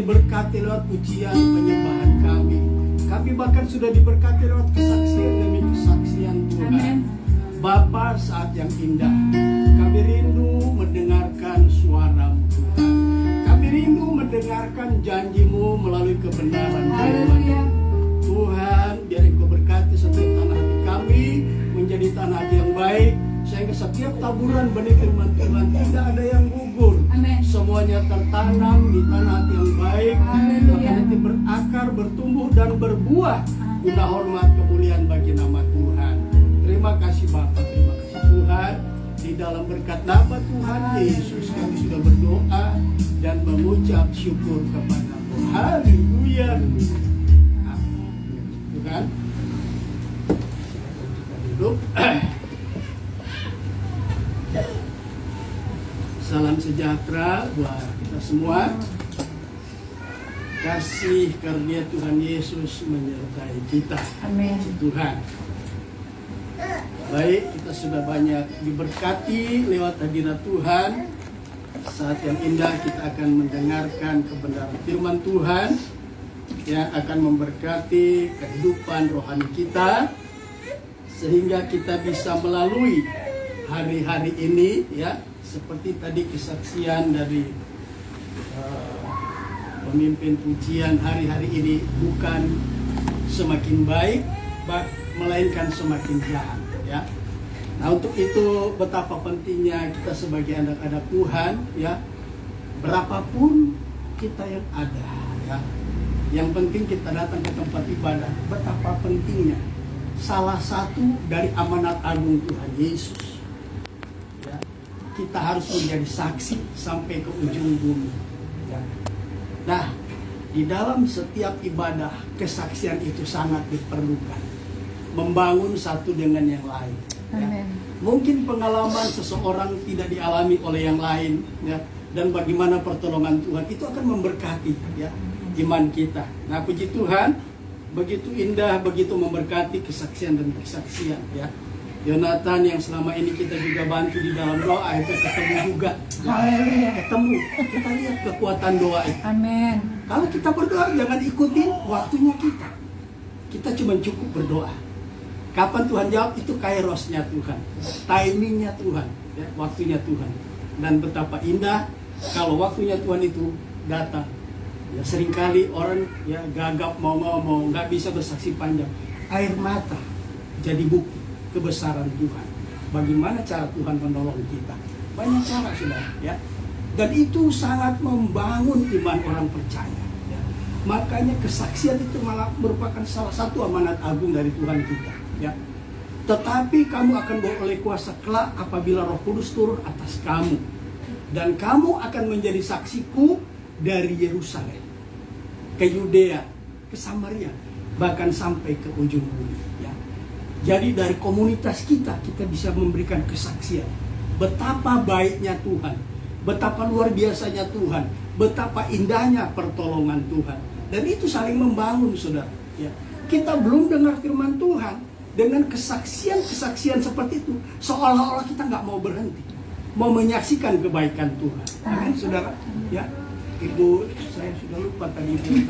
diberkati lewat pujian penyembahan kami. Kami bahkan sudah diberkati lewat kesaksian demi kesaksian Tuhan. Bapa, saat yang indah, kami rindu mendengarkan suara-Mu Tuhan. Kami rindu mendengarkan janji-Mu melalui kebenaran firman. Tuhan, biar Engkau berkati setiap tanah hati kami menjadi tanah hati yang baik, sehingga setiap taburan benih firman Tuhan tidak ada yang gugur. Amin. Semuanya tertanam di tanah hati yang baik, maka nanti berakar, bertumbuh dan berbuah guna hormat kemuliaan bagi nama Tuhan. Terima kasih Bapa, terima kasih Tuhan. Di dalam berkat nama Tuhan Yesus kami sudah berdoa dan mengucap syukur kepada-Mu. Haleluya. Tuhan, kita duduk. Salam sejahtera buat kita semua. Kasih karunia Tuhan Yesus menyertai kita. Amin. Tuhan. Baik, kita sudah banyak diberkati lewat hadirat Tuhan. Saat yang indah kita akan mendengarkan kebenaran firman Tuhan yang akan memberkati kehidupan rohani kita, sehingga kita bisa melalui hari-hari ini, ya, seperti tadi kesaksian dari pemimpin pujian, hari-hari ini bukan semakin baik, melainkan semakin jahat, ya. Nah, untuk itu betapa pentingnya kita sebagai anak-anak Tuhan, ya, berapapun kita yang ada, ya, yang penting kita datang ke tempat ibadah. Betapa pentingnya salah satu dari amanat agung Tuhan Yesus, ya, kita harus menjadi saksi sampai ke ujung bumi, ya. Nah, di dalam setiap ibadah kesaksian itu sangat diperlukan, membangun satu dengan yang lain, ya. Mungkin pengalaman seseorang tidak dialami oleh yang lain, ya, dan bagaimana pertolongan Tuhan itu akan memberkati, ya, iman kita. Nah, puji Tuhan, begitu indah, begitu memberkati kesaksian dan kesaksian, ya. Yonatan yang selama ini kita juga bantu di dalam doa, itu ketemu juga, ya. Ketemu, kita lihat kekuatan doa itu. Amin. Kalau kita berdoa jangan ikutin waktunya kita. Kita cuma cukup berdoa. Kapan Tuhan jawab itu kairosnya Tuhan, timingnya Tuhan, ya, waktunya Tuhan. Dan betapa indah kalau waktunya Tuhan itu datang. Ya, seringkali orang, ya, gagap mau ngomong, nggak bisa bersaksi panjang. Air mata jadi bukti kebesaran Tuhan. Bagaimana cara Tuhan menolong kita? Banyak cara, saudara, ya. Dan itu sangat membangun iman orang percaya, ya. Makanya kesaksian itu malah merupakan salah satu amanat agung dari Tuhan kita, ya. Tetapi kamu akan beroleh kuasa kelak apabila Roh Kudus turun atas kamu, dan kamu akan menjadi saksiku dari Yerusalem ke Yudea, ke Samaria, bahkan sampai ke ujung bumi, ya. Jadi dari komunitas kita bisa memberikan kesaksian betapa baiknya Tuhan, betapa luar biasanya Tuhan, betapa indahnya pertolongan Tuhan. Dan itu saling membangun, saudara, ya. Kita belum dengar firman Tuhan, dengan kesaksian-kesaksian seperti itu, seolah-olah kita nggak mau berhenti, mau menyaksikan kebaikan Tuhan. Amin, saudara, ya. Ibu, saya sudah lupa tadi Ibu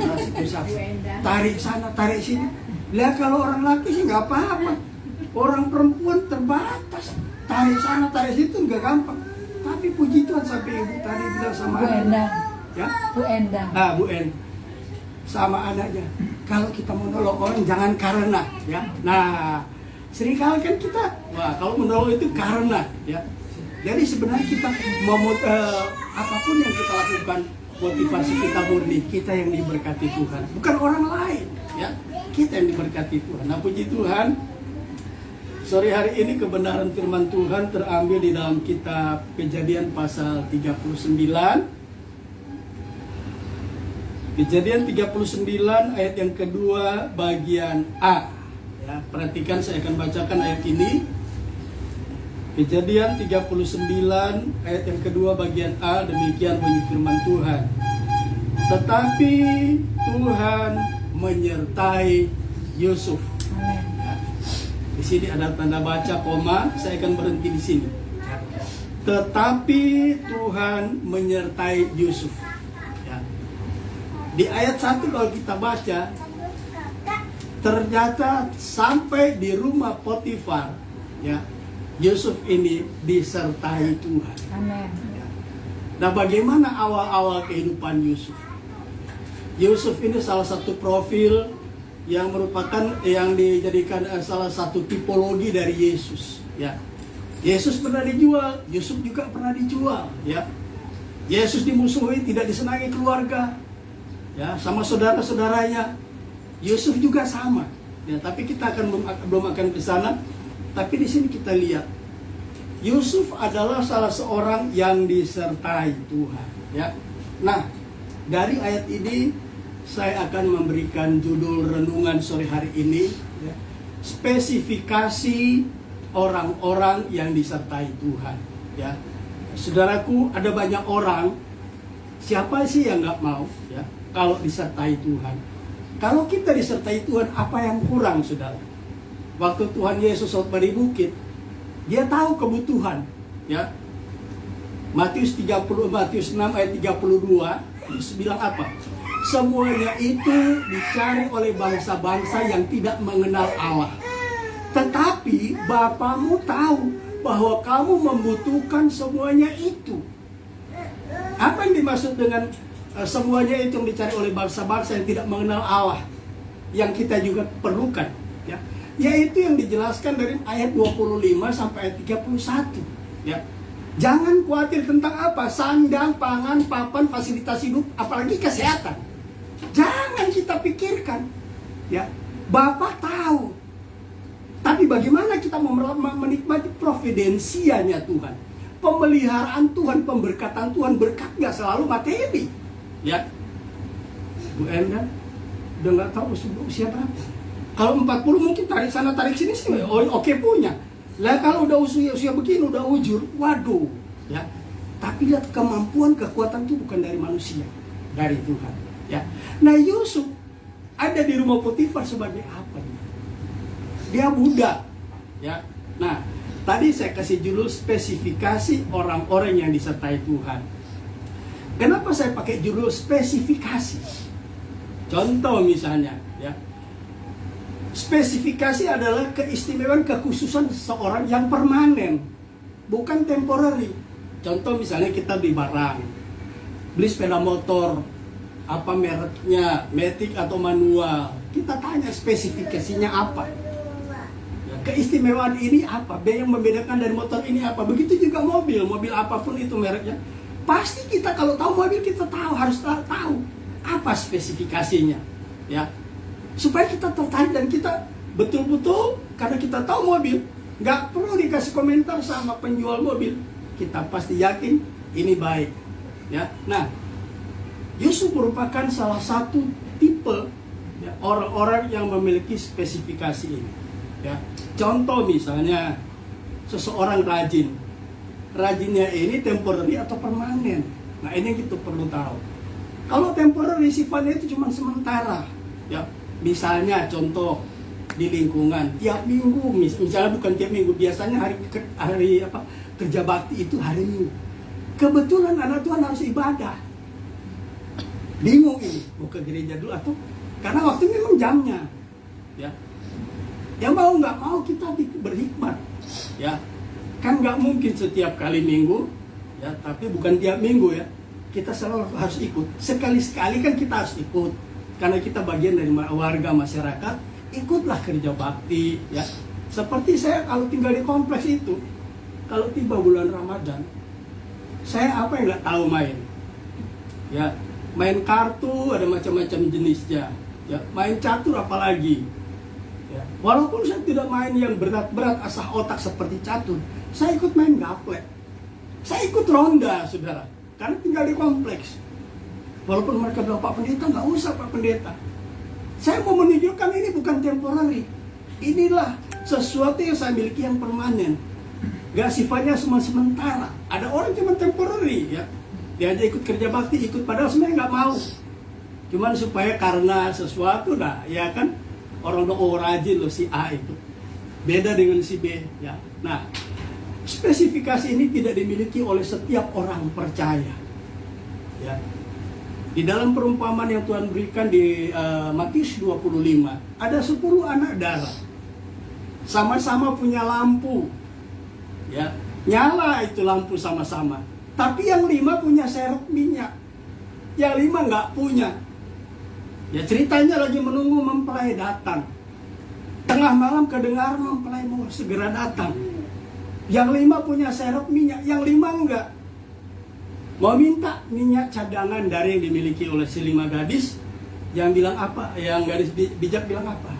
tarik sana, tarik sini. Lihat kalau orang laki sih nggak apa-apa. Orang perempuan terbatas, tarik sana, tarik situ nggak gampang. Tapi puji Tuhan sampai Ibu tadi bilang sama Bu Endang, ya, Bu Endang. nah, Bu En, sama anaknya. Kalau kita menolong orang jangan karena, ya. Nah, seringkali kan kita, wah, kalau menolong itu karena, ya. Jadi sebenarnya kita apapun yang kita lakukan, motivasi kita murni, kita yang diberkati Tuhan, bukan orang lain, ya. Kita yang diberkati Tuhan. Nah, puji Tuhan, sore hari ini kebenaran firman Tuhan terambil di dalam kitab Kejadian pasal 39. Kejadian 39 ayat yang kedua bagian A, ya. Perhatikan, saya akan bacakan ayat ini. Kejadian 39 ayat yang kedua bagian A, demikian bunyi firman Tuhan. Tetapi Tuhan menyertai Yusuf. Ya. Di sini ada tanda baca koma, saya akan berhenti di sini. Tetapi Tuhan menyertai Yusuf. Ya. Di ayat 1 kalau kita baca, ternyata sampai di rumah Potifar, ya, Yusuf ini disertai Tuhan. Amin. Nah, bagaimana awal-awal kehidupan Yusuf? Yusuf ini salah satu profil yang merupakan yang dijadikan salah satu tipologi dari Yesus, ya. Yesus pernah dijual, Yusuf juga pernah dijual, ya. Yesus dimusuhi, tidak disenangi keluarga, ya, sama saudara-saudaranya. Yusuf juga sama, ya. Tapi kita belum akan ke sana. Tapi di sini kita lihat Yusuf adalah salah seorang yang disertai Tuhan, ya. Nah, dari ayat ini saya akan memberikan judul renungan sore hari ini, ya, spesifikasi orang-orang yang disertai Tuhan, ya. Saudaraku, ada banyak orang, siapa sih yang nggak mau, ya, kalau disertai Tuhan? Kalau kita disertai Tuhan, apa yang kurang, saudara? Waktu Tuhan Yesus khotbah di bukit, dia tahu kebutuhan, ya. Matius 6 ayat 32, Yesus bilang apa? Semuanya itu dicari oleh bangsa-bangsa yang tidak mengenal Allah. Tetapi Bapamu tahu bahwa kamu membutuhkan semuanya itu. Apa yang dimaksud dengan semuanya itu yang dicari oleh bangsa-bangsa yang tidak mengenal Allah, yang kita juga perlukan, ya, yaitu yang dijelaskan dari ayat 25 sampai ayat 31, ya. Jangan khawatir tentang apa, sandang, pangan, papan, fasilitas hidup, apalagi kesehatan. Jangan kita pikirkan, ya. Bapa tahu. Tapi bagaimana kita menikmati providensianya Tuhan, pemeliharaan Tuhan, pemberkatan Tuhan? Berkat nggak selalu materi, ya. Bu Enda udah nggak tahu usia berapa. Kalau 40 mungkin tarik sana tarik sini sih, oke punya. Lah kalau udah usia begini, udah ujur, waduh, ya. Tapi lihat kemampuan, kekuatan itu bukan dari manusia, dari Tuhan, ya. Nah, Yusuf ada di rumah Potifar sebagai apa nih? Dia budak, ya. Nah, tadi saya kasih judul spesifikasi orang-orang yang disertai Tuhan. Kenapa saya pakai judul spesifikasi? Contoh misalnya, ya. Spesifikasi adalah keistimewaan, kekhususan seseorang yang permanen, bukan temporary. Contoh misalnya kita beli barang, beli sepeda motor, apa mereknya, matic atau manual. Kita tanya spesifikasinya apa. Keistimewaan ini apa? Yang membedakan dari motor ini apa? Begitu juga mobil apapun itu mereknya. Pasti kita kalau tahu mobil, kita harus tahu apa spesifikasinya, ya. Supaya kita tertarik dan kita betul-betul, karena kita tahu mobil, nggak perlu dikasih komentar sama penjual mobil. Kita pasti yakin ini baik, ya. Nah, Yusuf merupakan salah satu tipe, ya, orang-orang yang memiliki spesifikasi ini, ya. Contoh misalnya seseorang rajin, rajinnya ini temporary atau permanen. Nah, ini kita perlu tahu. Kalau temporary sifatnya itu cuma sementara, ya. Misalnya contoh di lingkungan tiap minggu, misalnya bukan tiap minggu, biasanya hari kerja bakti itu hari Minggu. Kebetulan anak Tuhan harus ibadah. Bingung ini mau ke gereja dulu atau karena waktu memang jamnya, ya. Ya mau nggak mau kita berhikmat, ya. Kan nggak mungkin setiap kali minggu, ya. Tapi bukan tiap minggu, ya. Kita selalu harus ikut. Sekali-sekali kan kita harus ikut, karena kita bagian dari warga masyarakat. Ikutlah kerja bakti, ya. Seperti saya kalau tinggal di kompleks itu, kalau tiba bulan Ramadan, saya apa yang nggak tahu main, ya. Main kartu ada macam-macam jenisnya, ya. Main catur apalagi. Ya. Walaupun saya tidak main yang berat-berat asah otak seperti catur, saya ikut main gaplek, saya ikut ronda, saudara, karena tinggal di kompleks. Walaupun mereka bilang, Pak Pendeta, nggak usah Pak Pendeta. Saya mau menunjukkan ini bukan temporary. Inilah sesuatu yang saya miliki yang permanen. Gak sifatnya cuma sementara. Ada orang cuma temporary, ya. Dia aja ikut kerja bakti, ikut padahal sebenarnya nggak mau. Cuman supaya karena sesuatu, nah, ya kan. Orang rajin loh si A itu. Beda dengan si B, ya. Nah, spesifikasi ini tidak dimiliki oleh setiap orang percaya, ya. Di dalam perumpamaan yang Tuhan berikan di Matius 25, ada 10 anak darah. Sama-sama punya lampu. Ya, nyala itu lampu sama-sama. Tapi yang 5 punya serep minyak. Yang 5 nggak punya. Ya, ceritanya lagi menunggu mempelai datang. Tengah malam kedengaran mempelai mau segera datang. Yang 5 punya serep minyak, yang 5 enggak. Mau minta minyak cadangan dari yang dimiliki oleh si 5 gadis. Yang bilang apa? Yang gadis bijak bilang apa?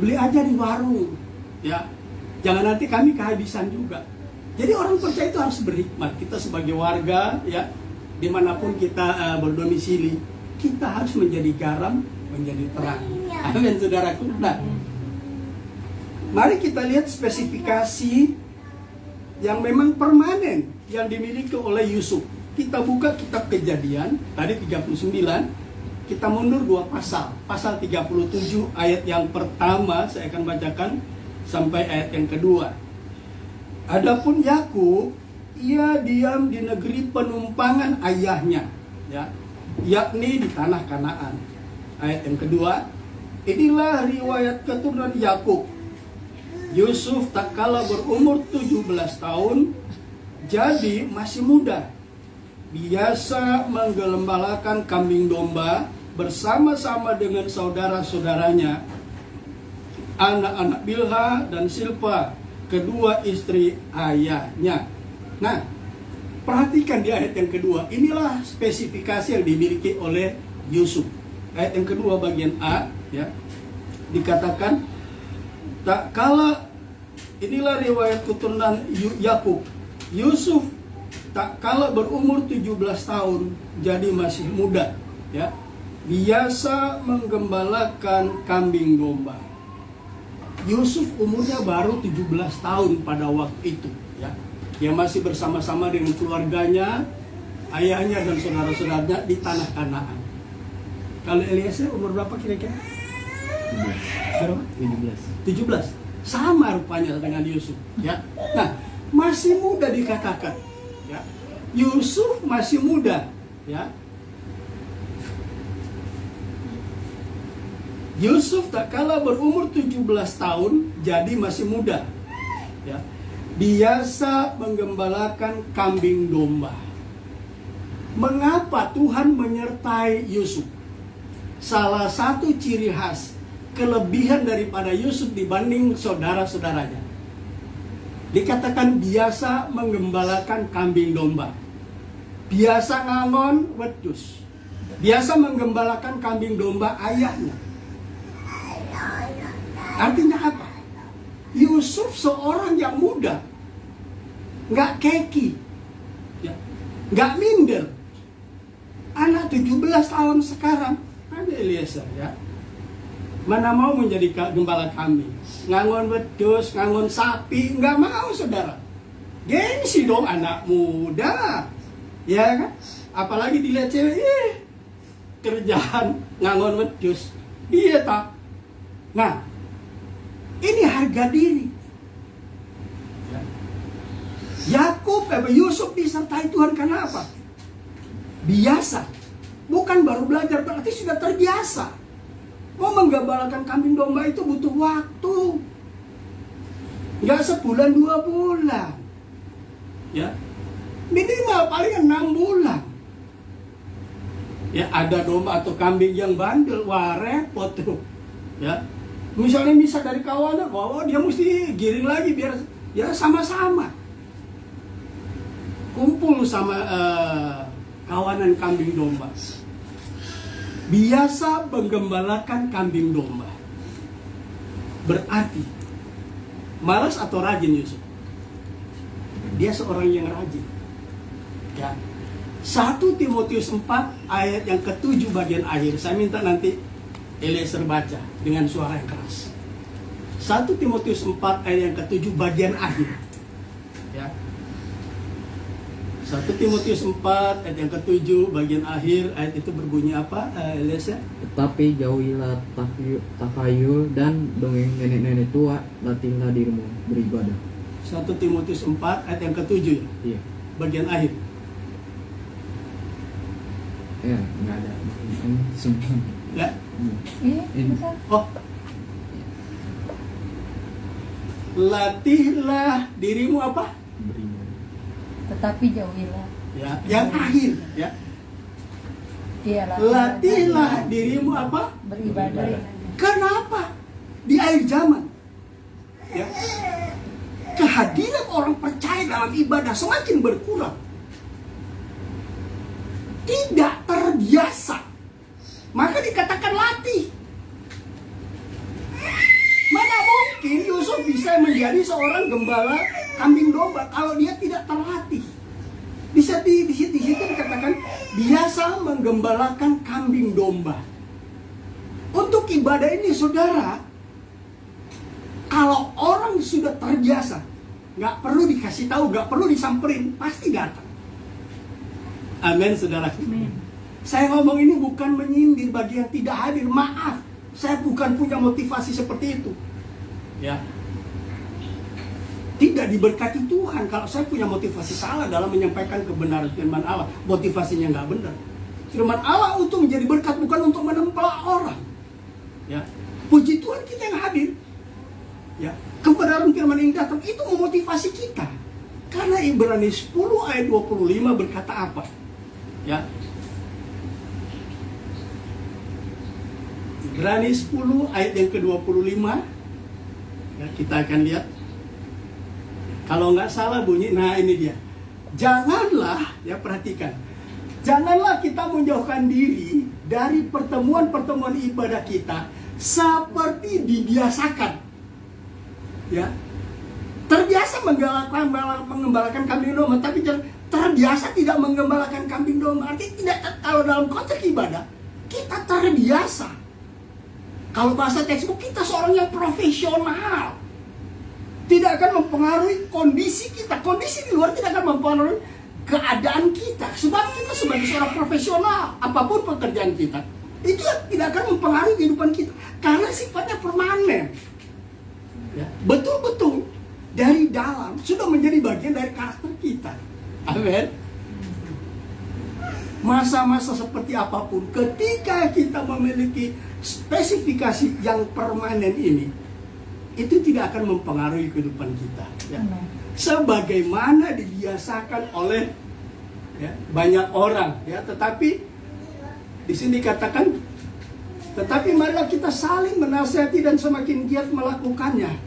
Beli aja di warung. Ya, jangan nanti kami kehabisan juga. Jadi orang percaya itu harus berhikmat. Kita sebagai warga, ya, dimanapun kita berdomisili, kita harus menjadi garam, menjadi terang. Amin, saudaraku. Nah, mari kita lihat spesifikasi yang memang permanen yang dimiliki oleh Yusuf. Kita buka kitab Kejadian, tadi 39, kita mundur 2 pasal. Pasal 37 ayat yang pertama saya akan bacakan sampai ayat yang kedua. Adapun Yakub, ia diam di negeri penumpangan ayahnya, ya, yakni di tanah Kanaan. Ayat yang kedua, inilah riwayat keturunan Yakub. Yusuf tak kala berumur 17 tahun, jadi masih muda. Biasa menggembalakan kambing domba bersama-sama dengan saudara-saudaranya, anak-anak Bilha dan Silpa, kedua istri ayahnya. Nah, perhatikan di ayat yang kedua. Inilah spesifikasi yang dimiliki oleh Yusuf. Ayat yang kedua bagian A, ya, dikatakan, tak kala, inilah riwayat keturunan Yakub. Yusuf tak kala berumur 17 tahun, jadi masih muda, ya, biasa menggembalakan kambing domba. Yusuf umurnya baru 17 tahun pada waktu itu, ya. Dia masih bersama-sama dengan keluarganya, ayahnya dan saudara-saudaranya di tanah Kanaan. Kalau Eliezer umur berapa kira-kira? 17. Sama rupanya dengan Yusuf, ya. Nah, masih muda dikatakan, ya. Yusuf masih muda, ya. Yusuf tak kala berumur 17 tahun, jadi masih muda, ya. Biasa menggembalakan kambing domba. Mengapa Tuhan menyertai Yusuf? Salah satu ciri khas, kelebihan daripada Yusuf dibanding saudara-saudaranya, dikatakan biasa menggembalakan kambing domba. Biasa ngangon wedus. Biasa menggembalakan kambing domba ayahnya. Artinya apa? Yusuf seorang yang muda, nggak keki, ya, nggak minder. Anak 17 tahun sekarang, ada Eliezer, ya, mana mau menjadi gembala kambing, ngangon wedus, ngangon sapi, nggak mau, saudara. Gengsi dong anak muda, ya kan? Apalagi dilihat cewek, kerjaan ngangon wedus, iya tak? Nah, ini harga diri. Yakub, Yusuf disertai Tuhan karena apa? Biasa, bukan baru belajar, berarti sudah terbiasa. Mau menggembalakan kambing domba itu butuh waktu, nggak sebulan 2 bulan, ya, minimal paling 6 bulan. Ya, ada domba atau kambing yang bandel, wah repot tuh, ya. Misalnya dari kawanan, wah dia mesti giring lagi biar ya sama-sama kumpul sama kawanan kambing domba. Biasa menggembalakan kambing domba. Berarti malas atau rajin Yusuf? Dia seorang yang rajin. Ya. 1 Timotius 4 ayat yang ke-7 bagian akhir. Saya minta nanti Eliezer baca dengan suara yang keras. 1 Timotius 4 ayat yang ke-7 bagian akhir, ya. 1 Timotius 4 ayat yang ke-7 bagian akhir, ayat itu berbunyi apa, Eliezer? Tetapi jauhilah takhayul dan dongeng nenek-nenek tua, latihlah dirimu beribadah. 1 Timotius 4 ayat yang ke-7, ya? Iya. Bagian akhir. Ya, nggak ada. Ini semua. Ya. Iya, Ini. betul. Oh. Latihlah dirimu apa? Beriman. Tetapi jauhilah. Ya, yang akhir ya. Iya, Latihlah dirimu apa? beribadah. Kenapa? Di akhir zaman. Ya. Kehadiran orang percaya dalam ibadah semakin berkurang. Tidak terbiasa. Maka dikatakan latih. Mana mungkin Yusuf bisa menjadi seorang gembala kambing domba kalau dia tidak terlatih. Bisa di situ dikatakan biasa menggembalakan kambing domba. Untuk ibadah ini saudara, kalau orang sudah terbiasa, nggak perlu dikasih tahu, nggak perlu disamperin, pasti datang. Amin, saudara. Saya ngomong ini bukan menyindir bagi yang tidak hadir. Maaf, saya bukan punya motivasi seperti itu. Ya, tidak diberkati Tuhan kalau saya punya motivasi salah dalam menyampaikan kebenaran firman Allah. Motivasinya nggak benar. Firman Allah untuk menjadi berkat, bukan untuk menempel orang. Ya, puji Tuhan kita yang hadir. Ya, kebenaran firman yang datang itu memotivasi kita. Karena Ibrani 10 ayat 25 berkata apa? Ya. Ibrani 10 ayat yang ke-25. Ya, kita akan lihat. Kalau nggak salah bunyi, nah ini dia. Janganlah, ya perhatikan. Janganlah kita menjauhkan diri dari pertemuan-pertemuan ibadah kita seperti dibiasakan. Ya, terbiasa menggembalakan kambing domba, tapi terbiasa tidak menggembalakan kambing domba. Artinya tidak, kalau dalam konteks ibadah kita terbiasa. Kalau bahasa textbook kita seorang yang profesional, tidak akan mempengaruhi kondisi kita. Kondisi di luar tidak akan mempengaruhi keadaan kita. Sebab kita sebagai seorang profesional, apapun pekerjaan kita, itu tidak akan mempengaruhi kehidupan kita karena sifatnya permanen. Ya, betul-betul dari dalam sudah menjadi bagian dari karakter kita. Amin. Masa-masa seperti apapun, ketika kita memiliki spesifikasi yang permanen ini, itu tidak akan mempengaruhi kehidupan kita. Ya. Sebagaimana dibiasakan oleh banyak orang. Ya, tetapi di sini katakan, tetapi marilah kita saling menasihati dan semakin giat melakukannya.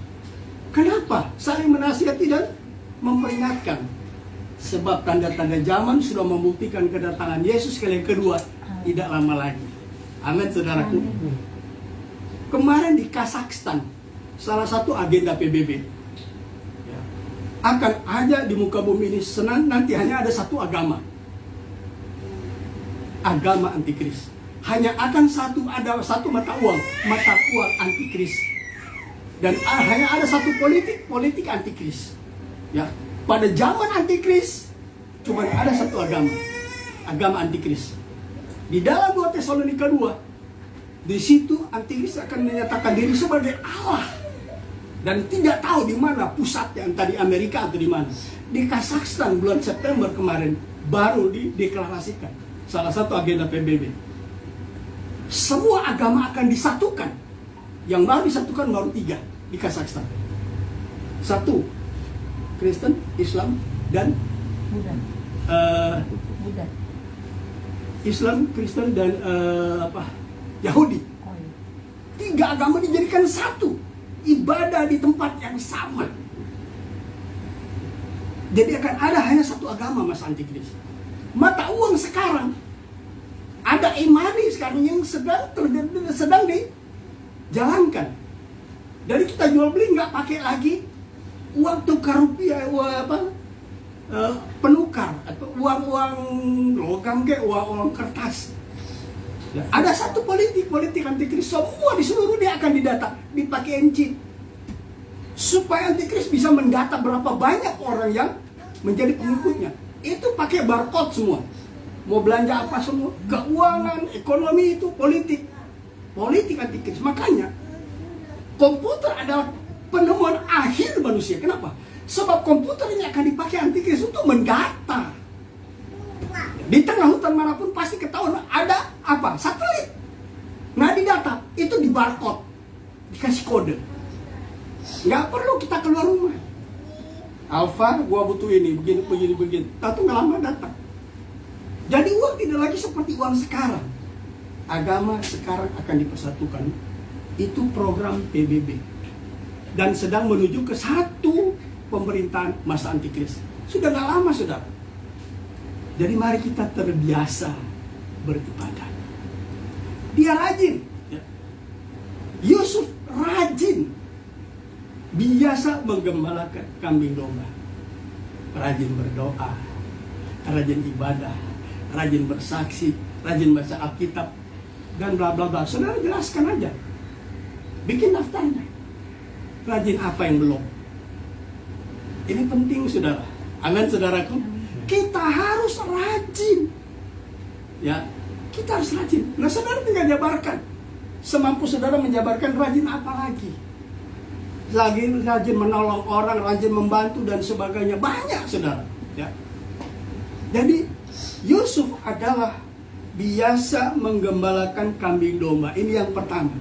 Kenapa? Saling menasihati dan memperingatkan. Sebab tanda-tanda zaman sudah membuktikan kedatangan Yesus kali yang kedua tidak lama lagi. Amin, saudaraku. Kemarin di Kazakhstan, salah satu agenda PBB, ya, akan ada di muka bumi ini nanti hanya ada satu agama. Agama antikris. Hanya akan ada satu mata uang antikris. Dan hanya ada satu politik antikris. Ya, pada zaman antikris cuma ada satu agama antikris. Di dalam 2 Tesalonika 2, di situ antikris akan menyatakan diri sebagai Allah dan tidak tahu di mana pusatnya, entah di Amerika atau di mana. Di Kazakhstan bulan September kemarin baru dideklarasikan salah satu agenda PBB. Semua agama akan disatukan. Yang baru disatukan baru 3 di Kazakhstan. 1, Kristen, Islam, dan Buddha. Islam, Kristen, dan Yahudi. 3 agama dijadikan satu. Ibadah di tempat yang sama. Jadi akan ada hanya satu agama, Mas Antikris. Mata uang sekarang ada e-money sekarang yang sedang dijalankan. Dari kita jual beli nggak pakai lagi uang tukar rupiah, penukar atau uang logam kayak uang kertas. Ya, ada satu politik antikris, semua di seluruh dia akan didata, dipakai chip supaya antikris bisa mendata berapa banyak orang yang menjadi pengikutnya. Itu pakai barcode semua. Mau belanja apa semua, keuangan, ekonomi itu politik antikris. Makanya komputer adalah penemuan akhir manusia. Kenapa? Sebab komputer ini akan dipakai antikris untuk mendata. Di tengah hutan manapun pasti ketahuan ada apa? Satelit. Nah, di data itu di barcode, dikasih kode. Nggak perlu kita keluar rumah. Alfa, gua butuh ini, begini. Tahu nggak lama datang. Jadi uang tidak lagi seperti uang sekarang. Agama sekarang akan dipersatukan. Itu program PBB. Dan sedang menuju ke satu pemerintahan masa antikris. Sudah nggak lama, saudara. Jadi mari kita terbiasa beribadah. Dia rajin. Yusuf rajin. Biasa menggembalakan kambing domba. Rajin berdoa. Rajin ibadah. Rajin bersaksi. Rajin baca Alkitab. Dan bla bla bla. Saudara jelaskan aja. Bikin daftarnya. Rajin apa yang belum? Ini penting, saudara. Amin, saudaraku. Kita harus rajin. Ya, kita harus rajin. Nah, saudara tinggal jabarkan. Semampu saudara menjabarkan rajin apa lagi. Rajin menolong orang, rajin membantu dan sebagainya. Banyak, saudara. Ya. Jadi, Yusuf adalah biasa menggembalakan kambing domba. Ini yang pertama.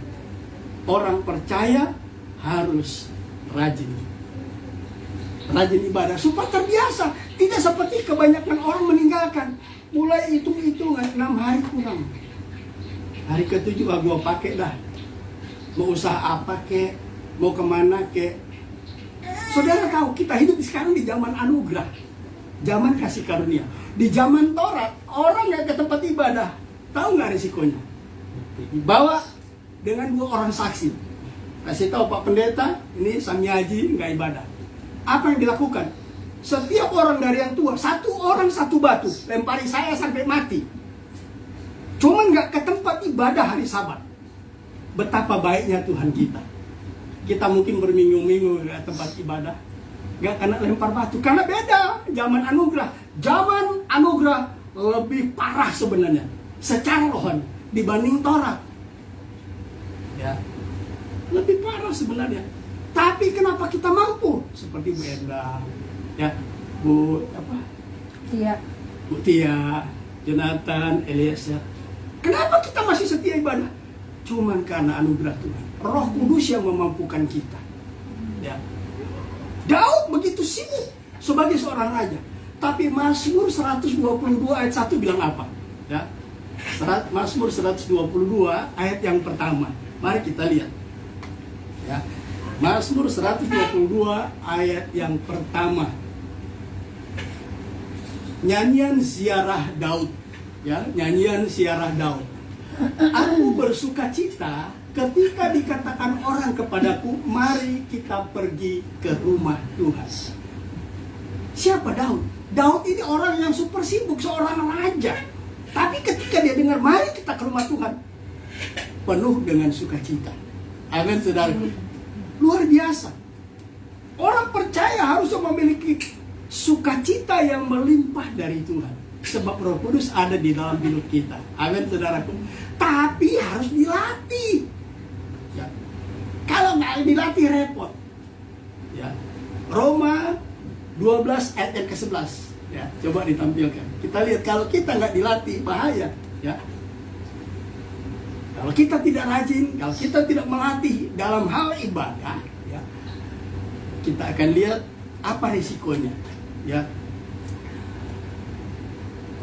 Orang percaya harus rajin. Rajin ibadah supaya terbiasa. Tidak seperti kebanyakan orang meninggalkan. Mulai hitung-hitungan 6 hari kurang. Hari ke-7 gua pakai dah. Mau usaha apa kek, mau kemana kek. Saudara tahu kita hidup sekarang di zaman anugerah, zaman kasih karunia. Di zaman Taurat orang nggak ke tempat ibadah, tahu nggak risikonya? Bawa dengan 2 orang saksi. Kasih tahu Pak Pendeta, ini Sami Haji nggak ibadah. Apa yang dilakukan? Setiap orang dari yang tua, 1 orang 1 batu, lempari saya sampai mati. Cuman nggak ke tempat ibadah hari Sabat. Betapa baiknya Tuhan kita. Kita mungkin berminggu-minggu ke tempat ibadah, nggak kena lempar batu. Karena beda zaman anugerah. Zaman anugerah lebih parah sebenarnya secara rohani dibanding Taurat. Ya, lebih parah sebenarnya. Tapi kenapa kita mampu? Seperti Bu Enda, ya, Bu Tia, Jonathan, Eliezer. Kenapa kita masih setia ibadah? Cuman karena anugerah Tuhan. Roh Kudus yang memampukan kita. Ya. Daud begitu sibuk sebagai seorang raja. Tapi Mazmur 122 ayat 1 bilang apa? Ya. Mazmur 122 ayat yang pertama. Mari kita lihat. Ya. Mazmur 122 ayat yang pertama. Nyanyian ziarah Daud. Ya, nyanyian ziarah Daud. Aku bersuka cita ketika dikatakan orang kepadaku, mari kita pergi ke rumah Tuhan. Siapa Daud? Daud ini orang yang super sibuk, seorang raja. Tapi ketika dia dengar, mari kita ke rumah Tuhan, penuh dengan sukacita. Amin, saudara. Luar biasa. Orang percaya harus memiliki sukacita yang melimpah dari Tuhan. Sebab Roh Kudus ada di dalam hidup kita. Amin, saudaraku. Tapi harus dilatih. Ya. Kalau nggak dilatih repot. Ya. Roma 12 ayat yang ke-11. Ya, coba ditampilkan. Kita lihat kalau kita nggak dilatih bahaya. Ya. Kalau kita tidak rajin, kalau kita tidak melatih dalam hal ibadah, ya, kita akan lihat apa risikonya. Ya.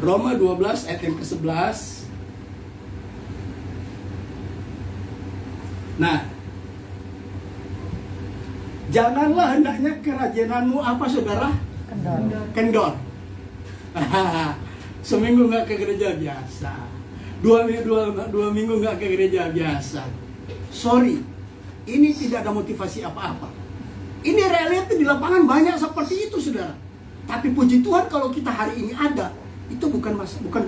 Roma 12 ayat yang ke-11. Nah, janganlah hendaknya kerajinanmu apa, saudara? Kendor. Seminggu nggak ke gereja biasa. Dua minggu nggak ke gereja biasa. Sorry, ini tidak ada motivasi apa-apa. Ini realita di lapangan banyak seperti itu, saudara. Tapi puji Tuhan kalau kita hari ini ada, itu bukan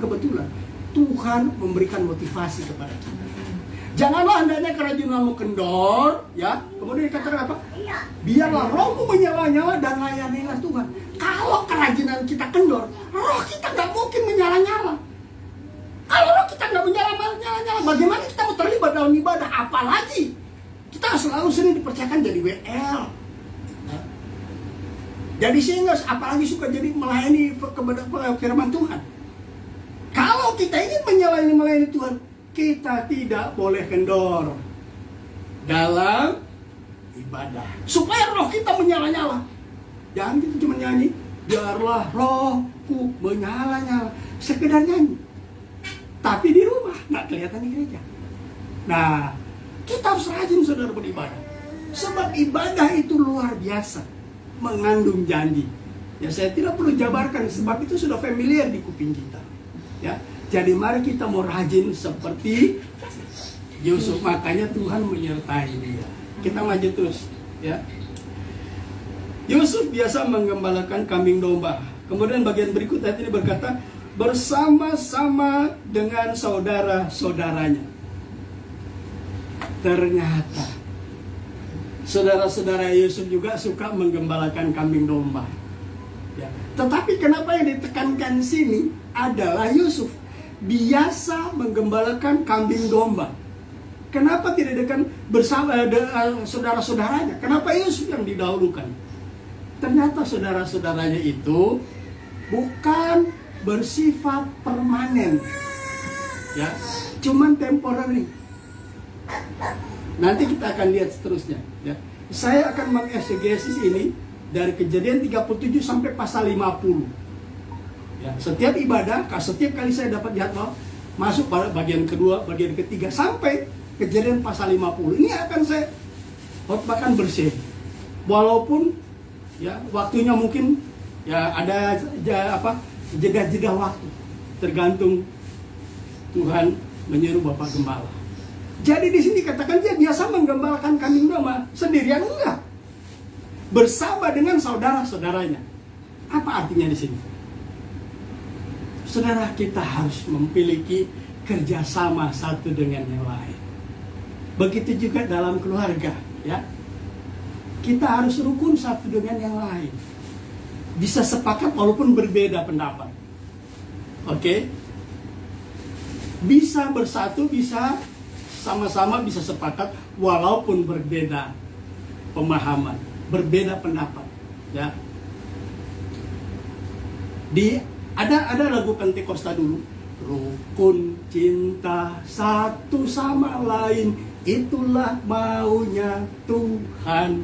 kebetulan. Tuhan memberikan motivasi kepada kita. Janganlah hendaknya kerajinanmu kendor, ya. Kemudian dikatakan apa? Biarlah rohmu menyala-nyala dan layanilah Tuhan. Kalau kerajinan kita kendor, roh kita nggak mungkin menyala-nyala. Kalau roh kita nggak menyala-nyala, bagaimana kita mau terlibat dalam ibadah? Apalagi kita selalu sering dipercayakan jadi WL. Jadi sehingga apalagi suka jadi melayani kepada firman Tuhan. kalau kita ingin melayani Tuhan, kita tidak boleh kendor dalam ibadah. Supaya roh kita menyala-nyala. Jangan kita cuma nyanyi, biarlah rohku menyala-nyala. Sekedar nyanyi. Tapi di rumah, nggak kelihatan di gereja. Nah, kita harus rajin saudara beribadah. Sebab ibadah itu luar biasa. Mengandung janji. Ya, saya tidak perlu jabarkan, sebab itu sudah familiar di kuping kita. Ya, jadi mari kita mau rajin seperti Yusuf. Makanya Tuhan menyertai dia. Kita maju terus. Ya, Yusuf biasa menggembalakan kambing domba. Kemudian bagian berikut ayat ini berkata, bersama-sama dengan saudara-saudaranya. Ternyata saudara-saudara Yusuf juga suka menggembalakan kambing domba. Ya. Tetapi kenapa yang ditekankan di sini adalah Yusuf biasa menggembalakan kambing domba. Kenapa tidak dengan bersama saudara-saudaranya? Kenapa Yusuf yang didahulukan? Ternyata saudara-saudaranya itu bukan bersifat permanen, ya, cuman temporary. Nanti kita akan lihat seterusnya. Ya. Saya akan mengesegesis ini dari Kejadian 37 sampai pasal 50. Ya, setiap ibadah, setiap kali saya dapat jadwal, masuk pada bagian kedua, bagian ketiga, sampai Kejadian pasal 50. Ini akan saya khotbahkan bersih. Walaupun ya waktunya mungkin ya ada jeda-jeda waktu, tergantung Tuhan menyuruh Bapak Gembala. Jadi di sini katakan dia biasa menggembalakan kambing domba sendirian, enggak, bersama dengan saudara-saudaranya. Apa artinya di sini? Saudara, kita harus memiliki kerjasama satu dengan yang lain. Begitu juga dalam keluarga, ya. Kita harus rukun satu dengan yang lain. Bisa sepakat walaupun berbeda pendapat. Oke? Bisa bersatu, bisa sama-sama, bisa sepakat walaupun berbeda pemahaman, berbeda pendapat, ya. Ada lagu Pentakosta dulu, rukun cinta satu sama lain, itulah maunya Tuhan.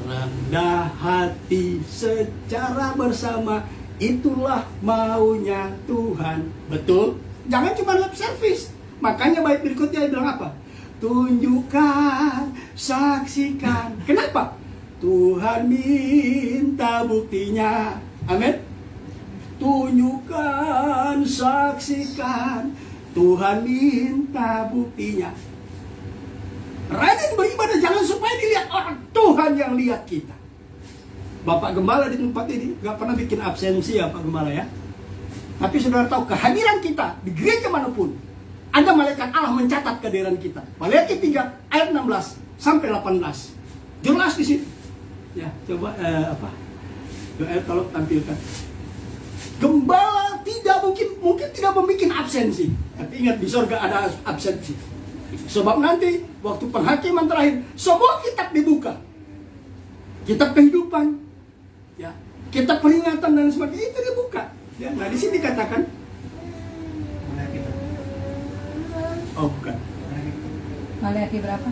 Rendah hati secara bersama, itulah maunya Tuhan. Betul? Jangan cuma lip service. Makanya bait berikutnya bilang apa? Tunjukkan, saksikan. Kenapa? Tuhan minta buktinya. Amin. Tunjukkan, saksikan. Tuhan minta buktinya. Rajin beribadah, jangan supaya dilihat orang, Tuhan yang lihat kita. Bapak Gembala di tempat ini gak pernah bikin absensi ya Pak Gembala ya. Tapi saudara tahu kehadiran kita di gereja manapun, ada malaikat Allah mencatat kehadiran kita. Walaiki 3 ayat 16 sampai 18. Jelas di situ. Ya, coba tolong tampilkan. Gembala mungkin tidak membuat absensi. Tapi ingat, di surga ada absensi. Sebab nanti waktu penghakiman terakhir, semua kitab dibuka. Kitab kehidupan, ya, kitab peringatan dan sebagainya itu dibuka. Ya, nah di sini dikatakan, oh bukan. Maleakhi berapa?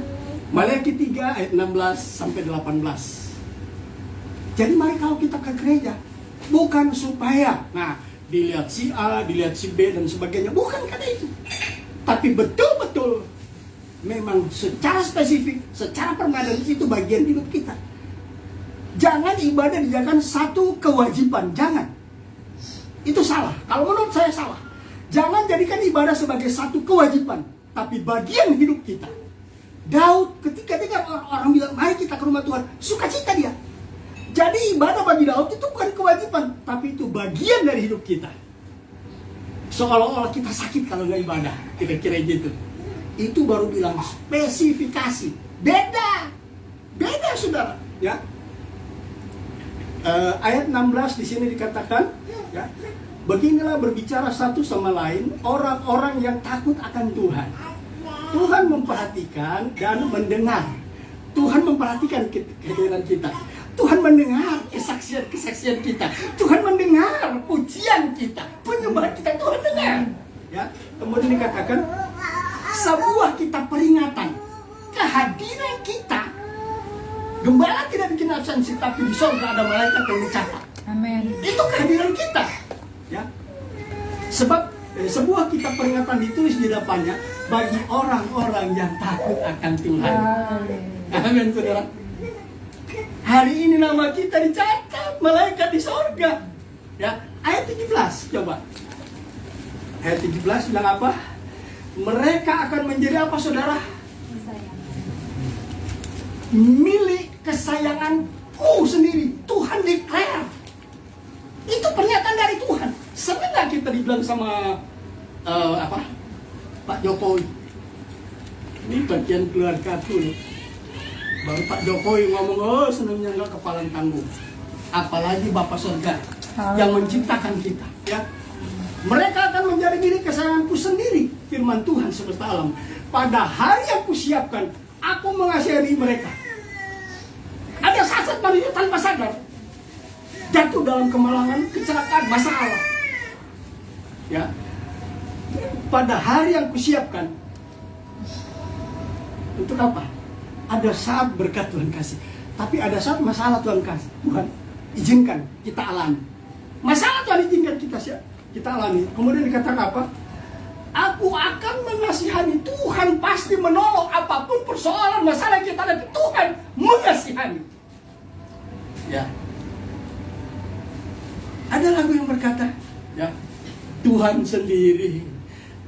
Maleakhi 3 ayat 16 sampai 18. Jadi mari kalau kita ke gereja, bukan supaya dilihat si A, dilihat si B dan sebagainya, bukan karena itu. Tapi betul-betul memang secara spesifik, secara permanen itu bagian hidup kita. Jangan ibadah dijadikan satu kewajiban, jangan. Itu salah. Kalau menurut saya salah. Jangan jadikan ibadah sebagai satu kewajiban, tapi bagian hidup kita. Daud ketika dengar orang bilang, mari kita ke rumah Tuhan, sukacita dia. Jadi ibadah bagi Daud itu bukan kewajiban, tapi itu bagian dari hidup kita. Seolah-olah kita sakit kalau nggak ibadah, kira-kira gitu. Itu baru bilang spesifikasi. Beda saudara, ya. Ayat 16 di sini dikatakan, ya, beginilah berbicara satu sama lain orang-orang yang takut akan Tuhan. Tuhan memperhatikan dan mendengar. Tuhan memperhatikan kehadiran kita. Tuhan mendengar kesaksian kita. Tuhan mendengar pujian kita, penyembahan kita Tuhan dengar. Ya, kemudian dikatakan sebuah kita peringatan kehadiran kita. Gembala tidak bikin absensi, tapi di sorga ada malaikat yang mencatat. Amin. Itu kehadiran kita. Ya. Sebab sebuah kita peringatan ditulis di depannya bagi orang-orang yang takut akan Tuhan. Amin, saudara. Hari ini nama kita dicatat malaikat di sorga. Ya, ayat 17 coba. Ayat 17 bilang apa? Mereka akan menjadi apa, saudara? Milik kesayanganku sendiri. Tuhan declare. Itu pernyataan dari Tuhan. Sering nggak kita dibilang sama Pak Jokowi? Ini bagian keluarga aku nih. Baru Pak Jokowi ngomong, oh senangnya nggak kepalang tanggung. Apalagi Bapak Surga yang menciptakan kita. Ya, mereka akan menjadi milik kesayanganku sendiri. Firman Tuhan semesta alam. Pada hari yang kusiapkan, aku mengasihani mereka. Ada saat manusia tanpa sadar jatuh dalam kemalangan, kecelakaan, masalah. Ya, pada hari yang kusiapkan. Untuk apa? Ada saat berkat Tuhan kasih, tapi ada saat masalah Tuhan kasih. Tuhan izinkan kita alami. Masalah Tuhan izinkan kita alami. Kemudian dikatakan apa? Aku akan mengasihani. Tuhan pasti menolong apapun persoalan masalah yang kita hadapi. Tuhan mengasihani. Ya. Ada lagu yang berkata, ya, Tuhan sendiri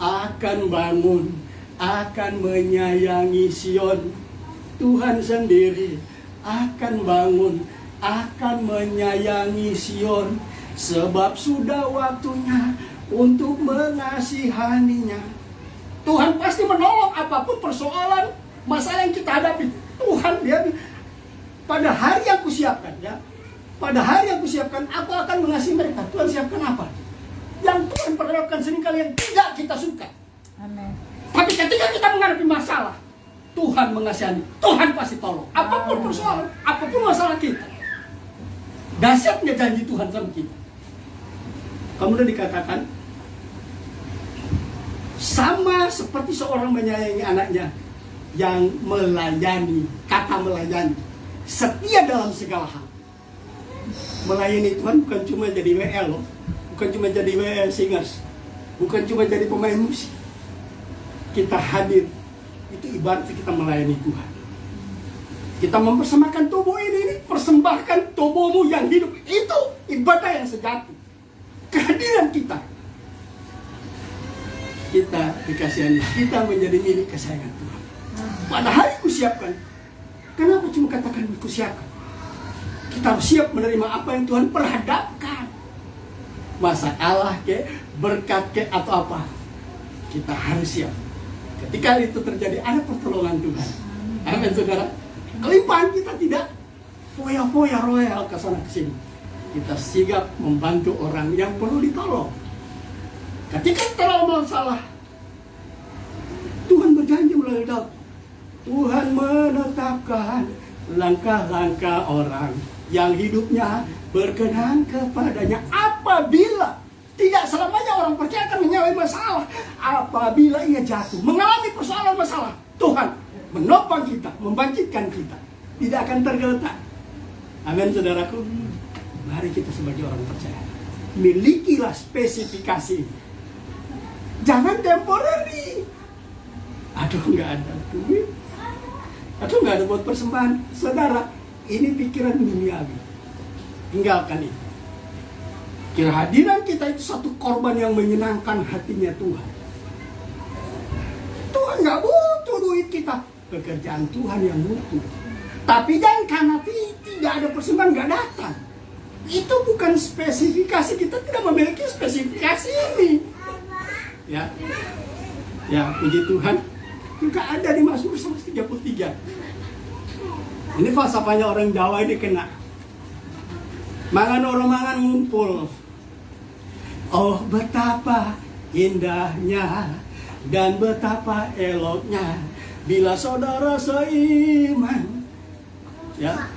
akan bangun, akan menyayangi Sion. Tuhan sendiri akan bangun, akan menyayangi Sion, sebab sudah waktunya untuk mengasihaninya. Tuhan pasti menolong apapun persoalan, masalah yang kita hadapi. Tuhan, dia pada hari yang kusiapkan, ya, pada hari yang kusiapkan, aku akan mengasihi mereka. Tuhan siapkan apa? Yang Tuhan perhatikan seringkali yang tidak kita suka. Amin. Tapi ketika kita menghadapi masalah, Tuhan mengasihani. Tuhan pasti tolong. Apapun persoalan, apapun masalah kita. Dahsyatnya janji Tuhan sama kita. Kemudian dikatakan, sama seperti seorang menyayangi anaknya yang melayani, kata melayani, setia dalam segala hal. Melayani Tuhan bukan cuma jadi WL loh, bukan cuma jadi WL singers, bukan cuma jadi pemain musik. Kita hadir, itu ibarat kita melayani Tuhan. Kita mempersembahkan tubuh ini, persembahkan tubuhmu yang hidup. Itu ibadah yang sejati. Kehadiran kita. Kita dikasihani, kita menjadi milik kesayangan Tuhan. Pada hari kusiapkan. Kenapa cuma katakan kusiapkan? Kita harus siap menerima apa yang Tuhan perhadapkan. Masalah ke, berkat ke, atau apa. Kita harus siap. Ketika itu terjadi, ada pertolongan Tuhan. Amin, saudara. Kelimpahan kita tidak foya-foya royal ke sana ke sini. Kita sigap membantu orang yang perlu ditolong. Ketika terlalu masalah, Tuhan berjanji melalui Daud. Tuhan menetapkan langkah-langkah orang yang hidupnya berkenan kepadanya. Apabila tidak selamanya orang percaya akan menyalahi masalah. Apabila ia jatuh, mengalami persoalan masalah, Tuhan menopang kita, membangkitkan kita. Tidak akan tergeletak. Amin, saudaraku. Mari kita sebagai orang percaya, milikilah spesifikasi. Jangan temporary. Aduh, nggak ada duit. Aduh, nggak ada buat persembahan. Saudara, ini pikiran duniawi. Tinggalkan itu. Kehadiran kita itu satu korban yang menyenangkan hatinya Tuhan. Tuhan nggak butuh duit kita. Pekerjaan Tuhan yang butuh. Tapi jangan karena tidak ada persembahan nggak datang. Itu bukan spesifikasi. Kita tidak memiliki spesifikasi ini. Ya, puji Tuhan. Juga ada di Mazmur 133. Ini falsafahnya orang Jawa ini kena. Mangan orang mangan ngumpul. Oh, betapa indahnya dan betapa eloknya bila saudara seiman, ya,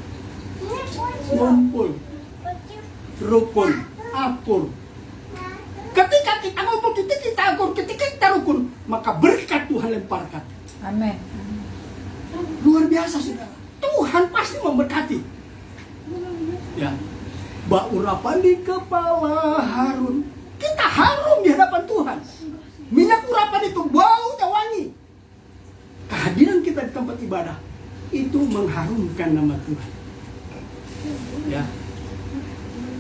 ngumpul, rukun, akur. Ketika kita ngumpul, ketika kita akur, ketika kita rukun, maka berkat Tuhan lemparkan. Amin. Luar biasa, saudara. Tuhan pasti memberkati. Ya, bak urapan di kepala Harun. Kita harum di hadapan Tuhan. Minyak urapan itu baunya wangi. Kehadiran kita di tempat ibadah itu mengharumkan nama Tuhan. Ya,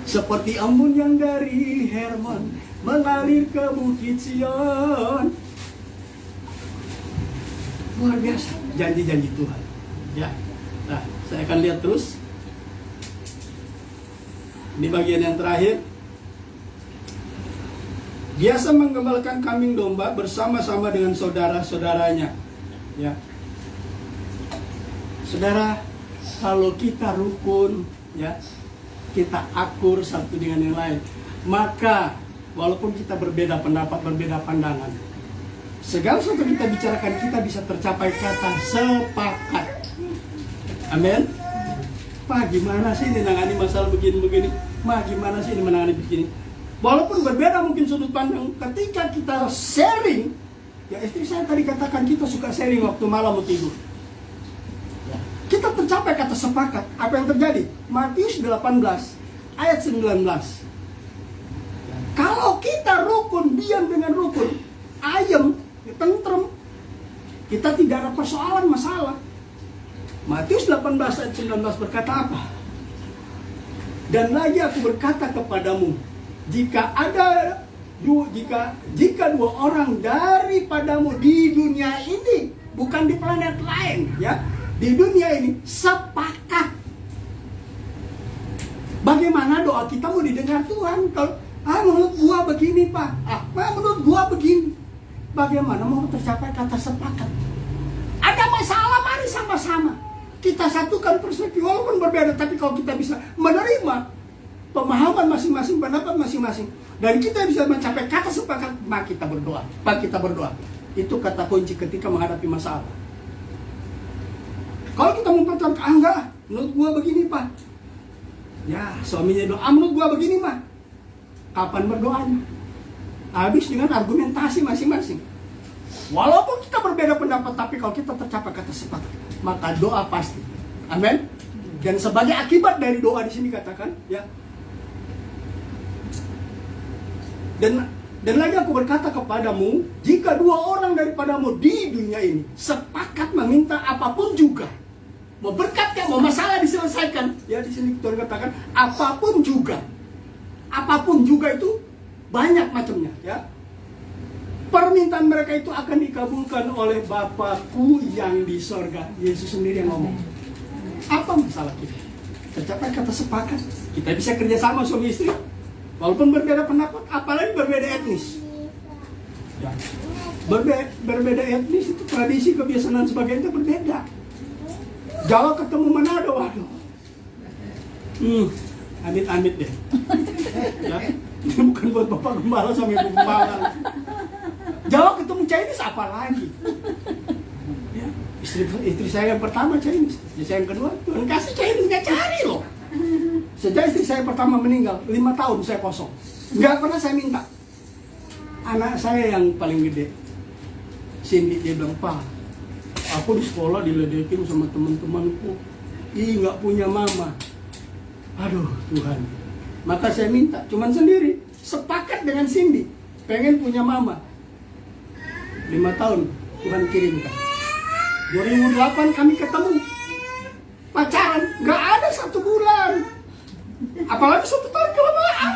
seperti embun yang dari Hermon mengalir ke Bukit Sion. Luar biasa janji-janji Tuhan. Ya, nah, saya akan lihat terus. Di bagian yang terakhir, biasa menggembalakan kambing domba bersama-sama dengan saudara-saudaranya. Ya, saudara, kalau kita rukun, ya, kita akur satu dengan yang lain, maka walaupun kita berbeda pendapat, berbeda pandangan, segala sesuatu kita bicarakan, kita bisa tercapai kata sepakat. Amin. Pak, gimana sih ini menangani masalah begini-begini? Ma, gimana sih ini menangani begini? Walaupun berbeda mungkin sudut pandang, ketika kita sharing, ya istri saya tadi katakan kita suka sharing waktu malam mau tidur. Kita tercapai kata sepakat. Apa yang terjadi? Matius 18 ayat 19. Kalau kita rukun, diam dengan rukun, ayem, tentrem, kita tidak ada persoalan masalah. Matius 18 ayat 19 berkata apa? Dan lagi aku berkata kepadamu, jika dua orang daripadamu di dunia ini, bukan di planet lain, ya, di dunia ini sepakat. Bagaimana doa kita mau didengar Tuhan? Kalau menurut gua begini, Pak. Menurut gua begini. Bagaimana mau tercapai kata sepakat? Ada masalah, mari sama-sama kita satukan perspektif walaupun berbeda, tapi kalau kita bisa menerima pemahaman masing-masing, pendapat masing-masing, dan kita bisa mencapai kata sepakat, maka kita berdoa. Pak, kita berdoa. Itu kata kunci ketika menghadapi masalah. Kalau kita mempertahankan, enggak, menurut gua begini, Pak. Ya, suaminya doa, menurut gua begini, Pak. Kapan berdoanya? Habis dengan argumentasi masing-masing. Walaupun kita berbeda pendapat, tapi kalau kita tercapai kata sepakat, maka doa pasti. Amin. Dan sebagai akibat dari doa di sini katakan, ya. Dan lagi aku berkata kepadamu, jika dua orang daripadamu di dunia ini sepakat meminta apapun juga, mau berkat ya, mau masalah diselesaikan, ya di sini Tuhan katakan apapun juga itu banyak macamnya, ya. Permintaan mereka itu akan dikabulkan oleh Bapakku yang di sorga. Yesus sendiri yang ngomong. Apa masalah kita? Tercapai kata sepakat. Kita bisa kerjasama suami istri, walaupun berbeda pendapat, apalagi berbeda etnis. Ya. Berbeda etnis itu tradisi, kebiasaan dan sebagainya berbeda. Jawa ketemu Manado, waduh. Amit-amit deh. Ya. Ini bukan buat Bapak Gembala sama Ibu Gembala. Jawa ketemu Chinese apa lagi? Ya, istri saya yang pertama Chinese, istri saya yang kedua Tuhan kasih Chinese, nggak cari loh. Sejak istri saya pertama meninggal, 5 tahun saya kosong, nggak pernah saya minta. Anak saya yang paling gede, Cindy, dia bilang, Pak, aku di sekolah diledekin sama teman-temanku, nggak punya mama. Aduh Tuhan, maka saya minta, cuman sendiri, sepakat dengan Cindy, pengen punya mama. 5 tahun Tuhan kirimkan. 2008 kami ketemu, pacaran, nggak ada 1 bulan, apalagi 1 tahun kelamaan,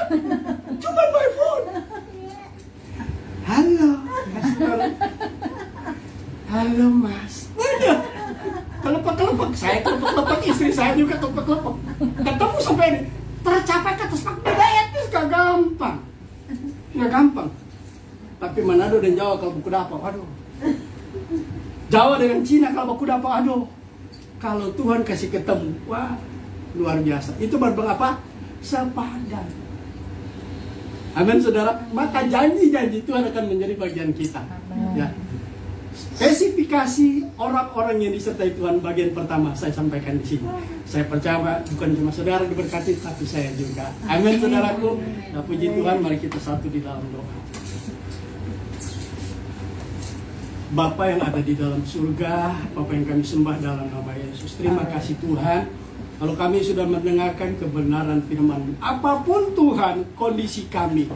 cuma by phone. Halo mas, udah kelepek-kelepek, saya kelepek-kelepek, istri saya juga kelepek-kelepek, ketemu sampai ini, tercapai kata sepakat. Beda etnis gak gampang. Tapi Manado dan Jawa kalau buku dapat, aduh. Jawa dengan Cina kalau buku dapat, aduh. Kalau Tuhan kasih ketemu, wah, luar biasa. Itu berbang apa? Sepadan. Amin, saudara. Maka janji-janji Tuhan akan menjadi bagian kita. Ya. Spesifikasi orang-orang yang disertai Tuhan bagian pertama saya sampaikan di sini. Saya percaya bukan cuma saudara diberkati, tapi saya juga. Amin, saudaraku. Nah, puji Tuhan, mari kita satu di dalam doa. Bapa yang ada di dalam surga, Bapa yang kami sembah dalam nama Yesus. Terima kasih Tuhan. Kalau kami sudah mendengarkan kebenaran firman, apapun Tuhan kondisi kami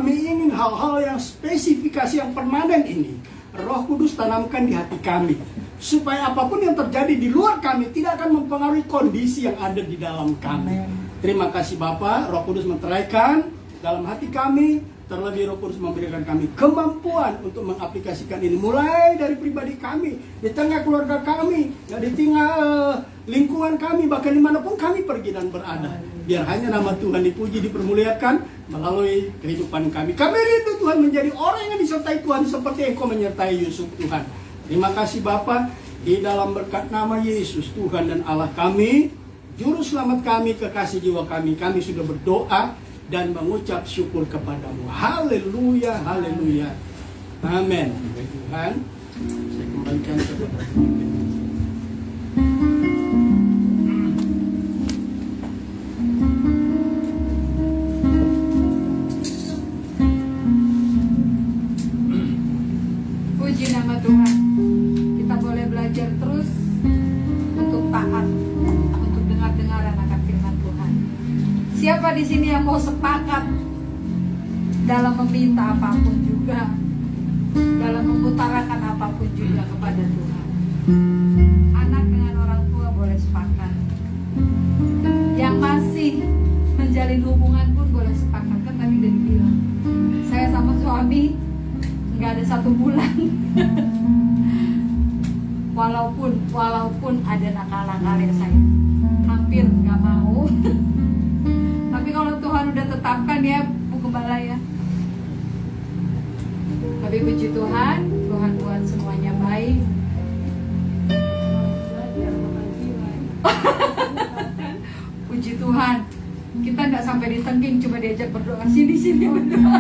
ingin hal-hal yang spesifikasi yang permanen ini, Roh Kudus tanamkan di hati kami, supaya apapun yang terjadi di luar kami tidak akan mempengaruhi kondisi yang ada di dalam kami. Terima kasih Bapa, Roh Kudus menteraikan dalam hati kami, terlebih Roh Kudus memberikan kami kemampuan untuk mengaplikasikan ini, mulai dari pribadi kami, di tengah keluarga kami, di tengah lingkungan kami, bahkan dimanapun kami pergi dan berada. Biar hanya nama Tuhan dipuji, dipermuliakan melalui kehidupan kami. Kami rindu Tuhan menjadi orang yang disertai Tuhan seperti Engkau menyertai Yusuf Tuhan. Terima kasih Bapa, di dalam berkat nama Yesus Tuhan dan Allah kami, Juru Selamat kami, kekasih jiwa kami sudah berdoa dan mengucap syukur kepadamu. Haleluya, haleluya. Amin. Tuhan, saya kembalikan kepada Puji nama Tuhan. Kita boleh belajar terus untuk taat, untuk dengar-dengaran akan firman Tuhan. Siapa di sini yang mau sepakat dalam meminta apapun juga, dalam mengutarakan apapun juga kepada Tuhan? Anak dengan orang tua boleh sepakat. Yang masih menjalin hubungan pun boleh sepakat. Kan tadi udah dibilang, saya sama suami nggak ada 1 bulan. walaupun ada nakal-nakalnya saya hampir nggak mau. Tapi kalau Tuhan udah tetapkan ya Bu Gembala ya. Tapi puji Tuhan, Tuhan buat semuanya baik. Puji Tuhan, kita nggak sampai ditengking, cuma diajak berdoa sini berdoa.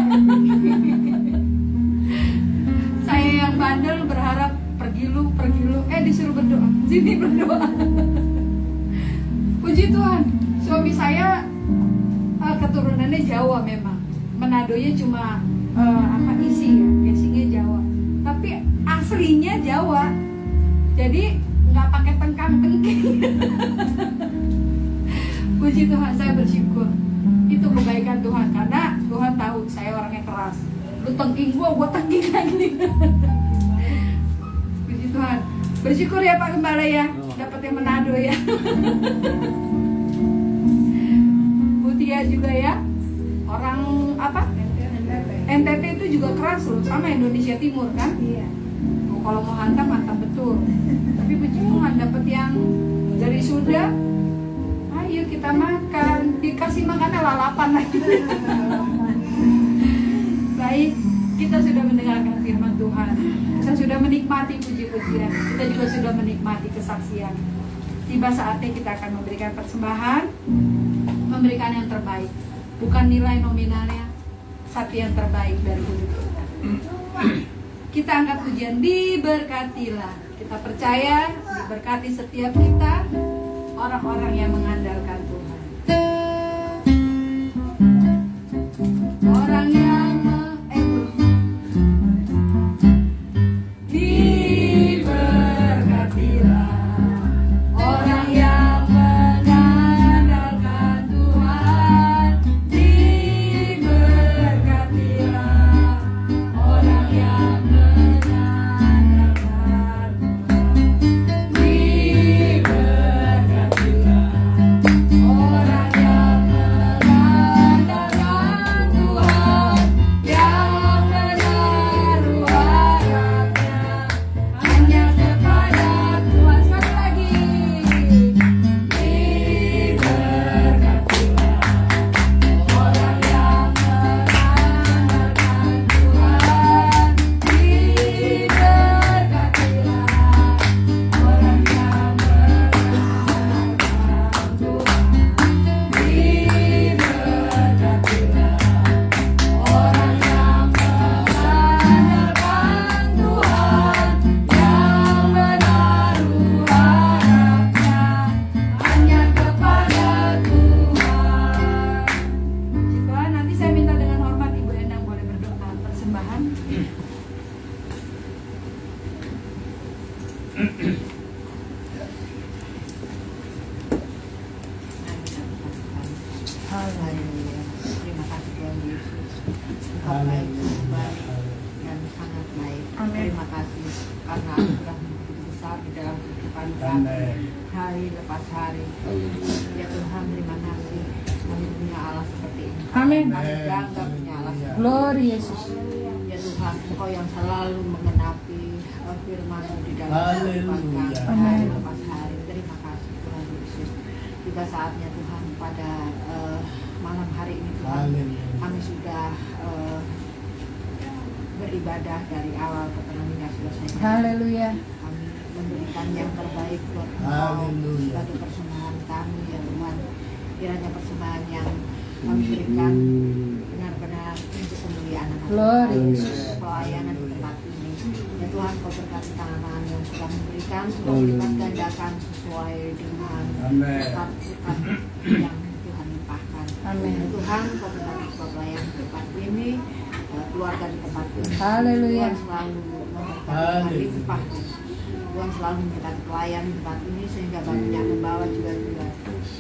Saya yang bandel berharap pergi lu, disuruh berdoa, sini berdoa. Puji Tuhan, suami saya keturunannya Jawa memang, Manadonya cuma isinya Jawa, tapi aslinya Jawa, jadi nggak pakai tengkang-tengking. Puji Tuhan, saya bersyukur. Itu kebaikan Tuhan, karena Tuhan tahu saya orangnya keras. Lu tengking gua tengking lagi. Puji Tuhan. Bersyukur ya Pak Gembala ya, dapat yang Manado ya. Mutia juga ya. Orang apa? NTT itu juga keras loh, sama Indonesia Timur kan? Iya. Kalau mau hantam betul. Tapi puji Tuhan dapat yang dari Sunda. Ayo kita makan, dikasih makannya lalapan lagi. Baik, kita sudah mendengarkan firman Tuhan. Kita sudah menikmati puji-pujian. Kita juga sudah menikmati kesaksian. Tiba saatnya kita akan memberikan persembahan, memberikan yang terbaik. Bukan nilai nominalnya, tapi yang terbaik dari hidup kita. Kita angkat pujian, diberkatilah. Kita percaya, diberkati setiap kita, orang-orang yang mengandalkan Tuhan. Orang yang diberkatilah, orang yang mengandalkan Tuhan. Diberkatilah, orang yang mengandalkan Tuhan. Diberkatilah, Tuhan Yesus. Engkau baik, dan sangat baik. Terima kasih karena anugerah-Mu begitu besar di dalam kehidupan kami hari lepas hari. Ya Tuhan, terima kasih kami punya Allah seperti ini. Amin. Kami bangga punya Allah seperti ini. Glory Yesus. Ya Tuhan, Engkau yang selalu mengenapi firman-Mu di dalam kehidupan kami hari lepas hari. Terima kasih Tuhan Yesus. Tiba saatnya Tuhan pada malam hari ini Tuhan, kami sudah beribadah dari awal ke tengah hingga selesai. Haleluya. Kami memberikan yang terbaik buat Engkau sebagai persembahan kami ya Tuhan. Kiranya persembahan yang kami berikan benar-benar untuk kemuliaan nama Glory Tuhan. Yesus. Pelayanan di tempat ini. Ya Tuhan, Kau berkati tangan-tangan yang sudah memberikan, sudah melipat gandakan sesuai dengan berkat yang Tuhan limpahkan. Amin. Ya Tuhan, Kau berkati sebuah pelayanan di tempat ini, keluarga di tempat ini. Haleluya. Tuhan selalu memberkati limpah. Tuhan selalu memberkati pelayan di tempat ini sehingga banyak membawa juga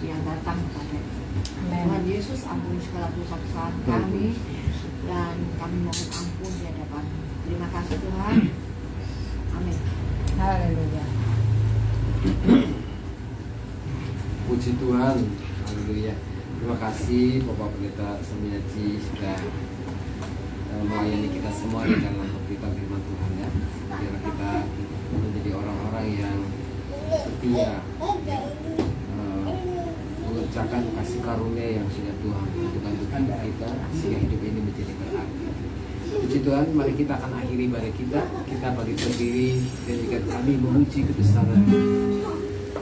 yang datang kepada Tuhan Yesus. Ampuni segala dosa kesalahan kami dan kami mohon ampun di hadapan. Terima kasih Tuhan. Amin. Haleluya. Puji Tuhan, haleluya. Terima kasih Bapak Pendeta Semiaji sudah melayani kita semua di dalam berita firman Tuhan ya. Biar kita menjadi orang-orang yang setia mengerjakan kasih karunia yang sudah Tuhan berikan untuk hidup kita sehingga hidup ini menjadi berarti. Puji Tuhan, mari kita akan akhiri ibadah kita. Kita bagi berdiri dan juga kami memuji kebesaran.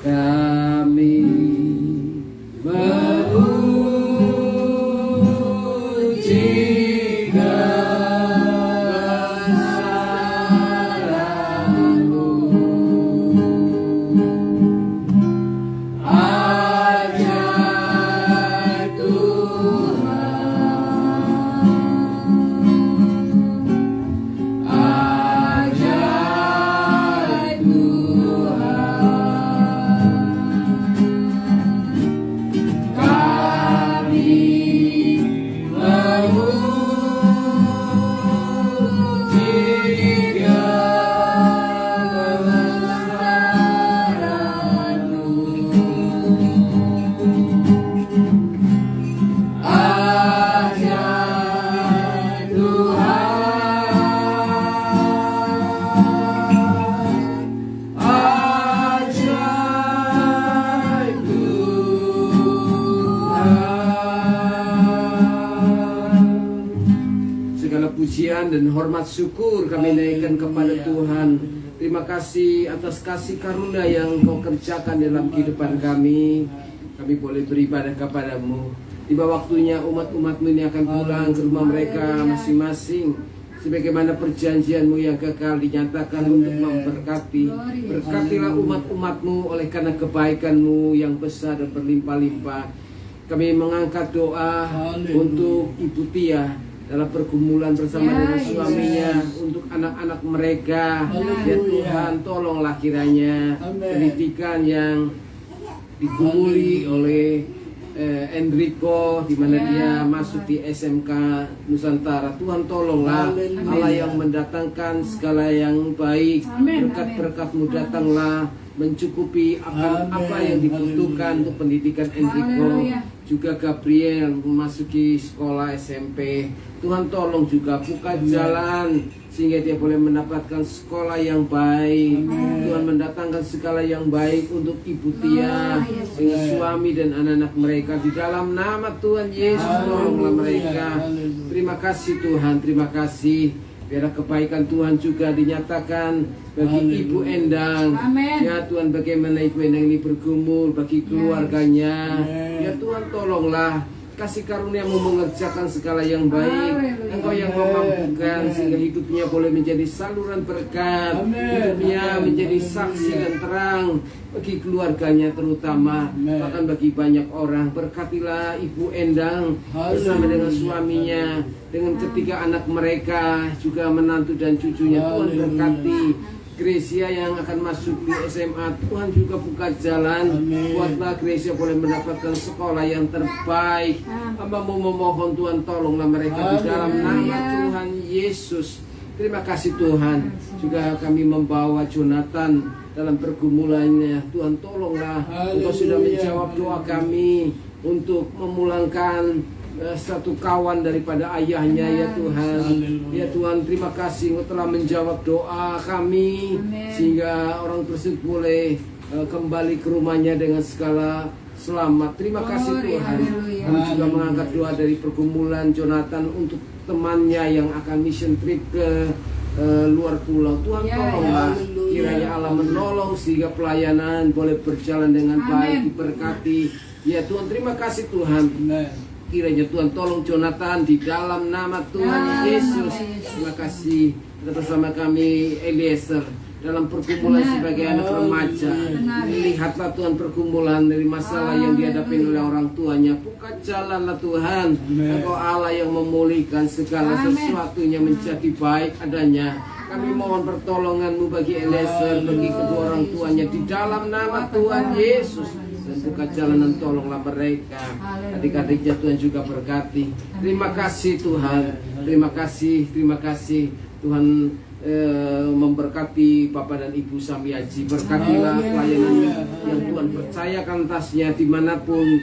Kami memuji kebesaran-Mu. Ajaib Tuhan, ajaib Tuhan. Kami memuji kebesaran-Mu. Ajaib Tuhan, ajaib Tuhan. Segala pujian dan hormat syukur kami naikkan kepada Tuhan. Terima kasih atas kasih karunia yang Kau kerjakan dalam kehidupan kami. Kami boleh beribadah kepadamu. Tiba waktunya umat-umat-Mu ini akan pulang ke rumah mereka masing-masing. Sebagaimana perjanjian-Mu yang kekal dinyatakan untuk memberkati. Berkatilah umat-umat-Mu oleh karena kebaikan-Mu yang besar dan berlimpah-limpah. Kami mengangkat doa untuk Ibu Tia dalam pergumulan bersama dengan suaminya, untuk anak-anak mereka. Ya Tuhan, tolonglah kiranya pendidikan yang digumuli oleh Enrico, di mana dia masuk di SMK Nusantara. Tuhan tolonglah, Allah yang mendatangkan segala yang baik. Berkat-berkat-Mu datanglah mencukupi akan apa yang dibutuhkan untuk pendidikan Enrico. Juga Gabriel memasuki sekolah SMP. Tuhan tolong juga buka jalan sehingga dia boleh mendapatkan sekolah yang baik. Tuhan mendatangkan segala yang baik untuk Ibu Tia dengan suami dan anak-anak mereka. Di dalam nama Tuhan Yesus, tolonglah mereka. Terima kasih Tuhan, terima kasih. Biarlah kebaikan Tuhan juga dinyatakan bagi Ibu Endang. Ya Tuhan, bagaimana Ibu Endang ini bergumul bagi keluarganya. Ya Tuhan, tolonglah kasih karunia-Mu mengerjakan segala yang baik. Engkau yang memampukan sehingga hidupnya boleh menjadi saluran berkat, hidupnya menjadi saksi dan terang bagi keluarganya terutama, bahkan bagi banyak orang. Berkatilah Ibu Endang bersama dengan suaminya, dengan ketiga anak mereka, juga menantu dan cucunya. Tuhan berkati Grecia yang akan masuk di SMA, Tuhan juga buka jalan. Amin. Buatlah Grecia boleh mendapatkan sekolah yang terbaik. Hamba-Mu memohon Tuhan, tolonglah mereka di dalam nama Tuhan Yesus. Terima kasih Tuhan. Juga kami membawa Jonathan dalam pergumulannya. Tuhan tolonglah. Engkau sudah menjawab doa kami untuk memulangkan satu kawan daripada ayahnya ya Tuhan. Ya Tuhan, terima kasih Engkau telah menjawab doa kami. Sehingga orang tersebut boleh kembali ke rumahnya dengan segala selamat. Terima kasih Tuhan. Kami juga mengangkat doa dari pergumulan Jonathan untuk temannya yang akan mission trip ke luar pulau. Tuhan tolonglah, kiranya Allah menolong sehingga pelayanan boleh berjalan dengan baik, diberkati. Ya Tuhan, terima kasih Tuhan. Kiranya Tuhan tolong Jonathan di dalam nama Tuhan Yesus. Terima kasih. Kita bersama kami Eliezer dalam pergumulan sebagai anak remaja. Lihatlah Tuhan pergumulan dari masalah yang dihadapi oleh orang tuanya. Buka jalanlah Tuhan. Engkau Allah yang memulihkan segala sesuatunya menjadi baik adanya. Kami mohon pertolongan-Mu bagi Eliezer, bagi kedua orang tuanya di dalam nama Tuhan Yesus. Dan buka jalan dan tolonglah mereka. Adik-adiknya Tuhan juga berkati. Terima kasih Tuhan. Terima kasih Tuhan. Memberkati Bapak dan Ibu Samiaji. Berkatilah pelayanan yang Tuhan percayakan atasnya dimanapun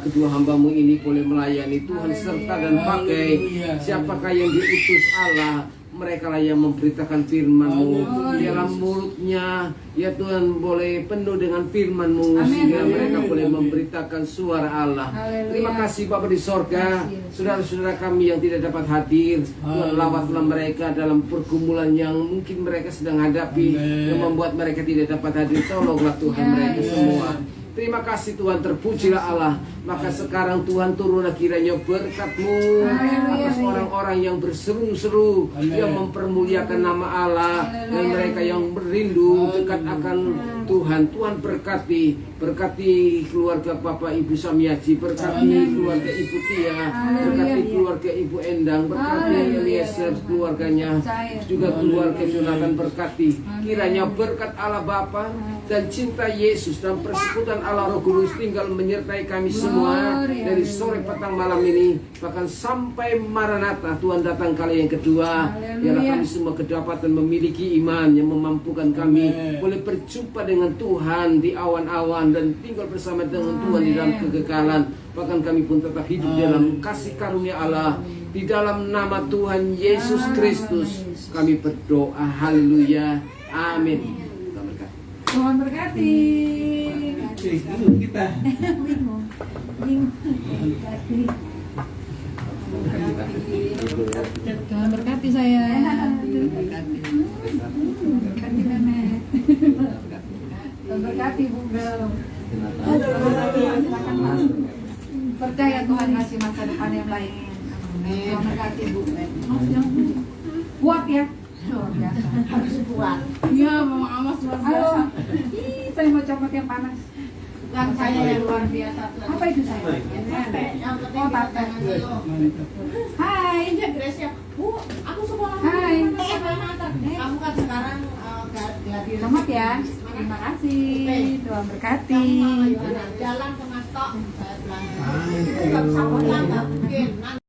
kedua hamba-Mu ini boleh melayani. Tuhan serta dan pakai siapakah yang diutus Allah, mereka lah yang memberitakan firman-Mu. Dalam mulutnya ya Tuhan boleh penuh dengan firman-Mu sehingga mereka boleh memberitakan suara Allah. Terima kasih Bapak di sorga. Saudara-saudara kami yang tidak dapat hadir, Tuhan lawatlah mereka dalam pergumulan yang mungkin mereka sedang hadapi, yang membuat mereka tidak dapat hadir. Tolonglah Tuhan mereka semua. Terima kasih Tuhan, terpujilah Allah. Maka sekarang Tuhan turunlah kiranya berkat-Mu atas orang-orang yang berseru-seru, yang mempermuliakan nama Allah, dan mereka yang merindu dekat akan Tuhan. Tuhan berkati keluarga Bapak Ibu Samiaji, berkati keluarga Ibu Tia, berkati keluarga Ibu Endang, berkati Eliezer keluarganya, juga keluarga Jonathan, berkati. Kiranya berkat Allah Bapa dan cinta Yesus dan persekutuan Allah Roh Kudus tinggal menyertai kami semua dari sore petang malam ini, bahkan sampai Maranatha Tuhan datang kali yang kedua. Biarlah kami semua kedapatan memiliki iman yang memampukan kami boleh berjumpa dengan Tuhan di awan-awan dan tinggal bersama dengan Tuhan di dalam kekekalan. Bahkan kami pun tetap hidup dalam kasih karunia Allah. Di dalam nama Tuhan Yesus Kristus kami berdoa. Haleluya. Amin. Tuhan berkati. Kita. Tuhan berkati saya. Berkati Nenek. Tuhan berkati Bunda. Percaya Tuhan ngasih masa depan yang baik. Tuhan berkati Bu. Kuat ya. Harus kuat. Iya, Mama Amas luar biasa. Ih, saya mau copot yang panas. Bukan saya yang luar biasa. Apa itu saya? Yang penting Oh, tante. Hai, Gracia. Bu, aku sekolah. Hai. Kamu kan sekarang gladiator. Selamat ya. Terima kasih. Tuhan berkati. Jalan ke Mastok. Saya bilang, itu nggak bisa pulang, nggak mungkin.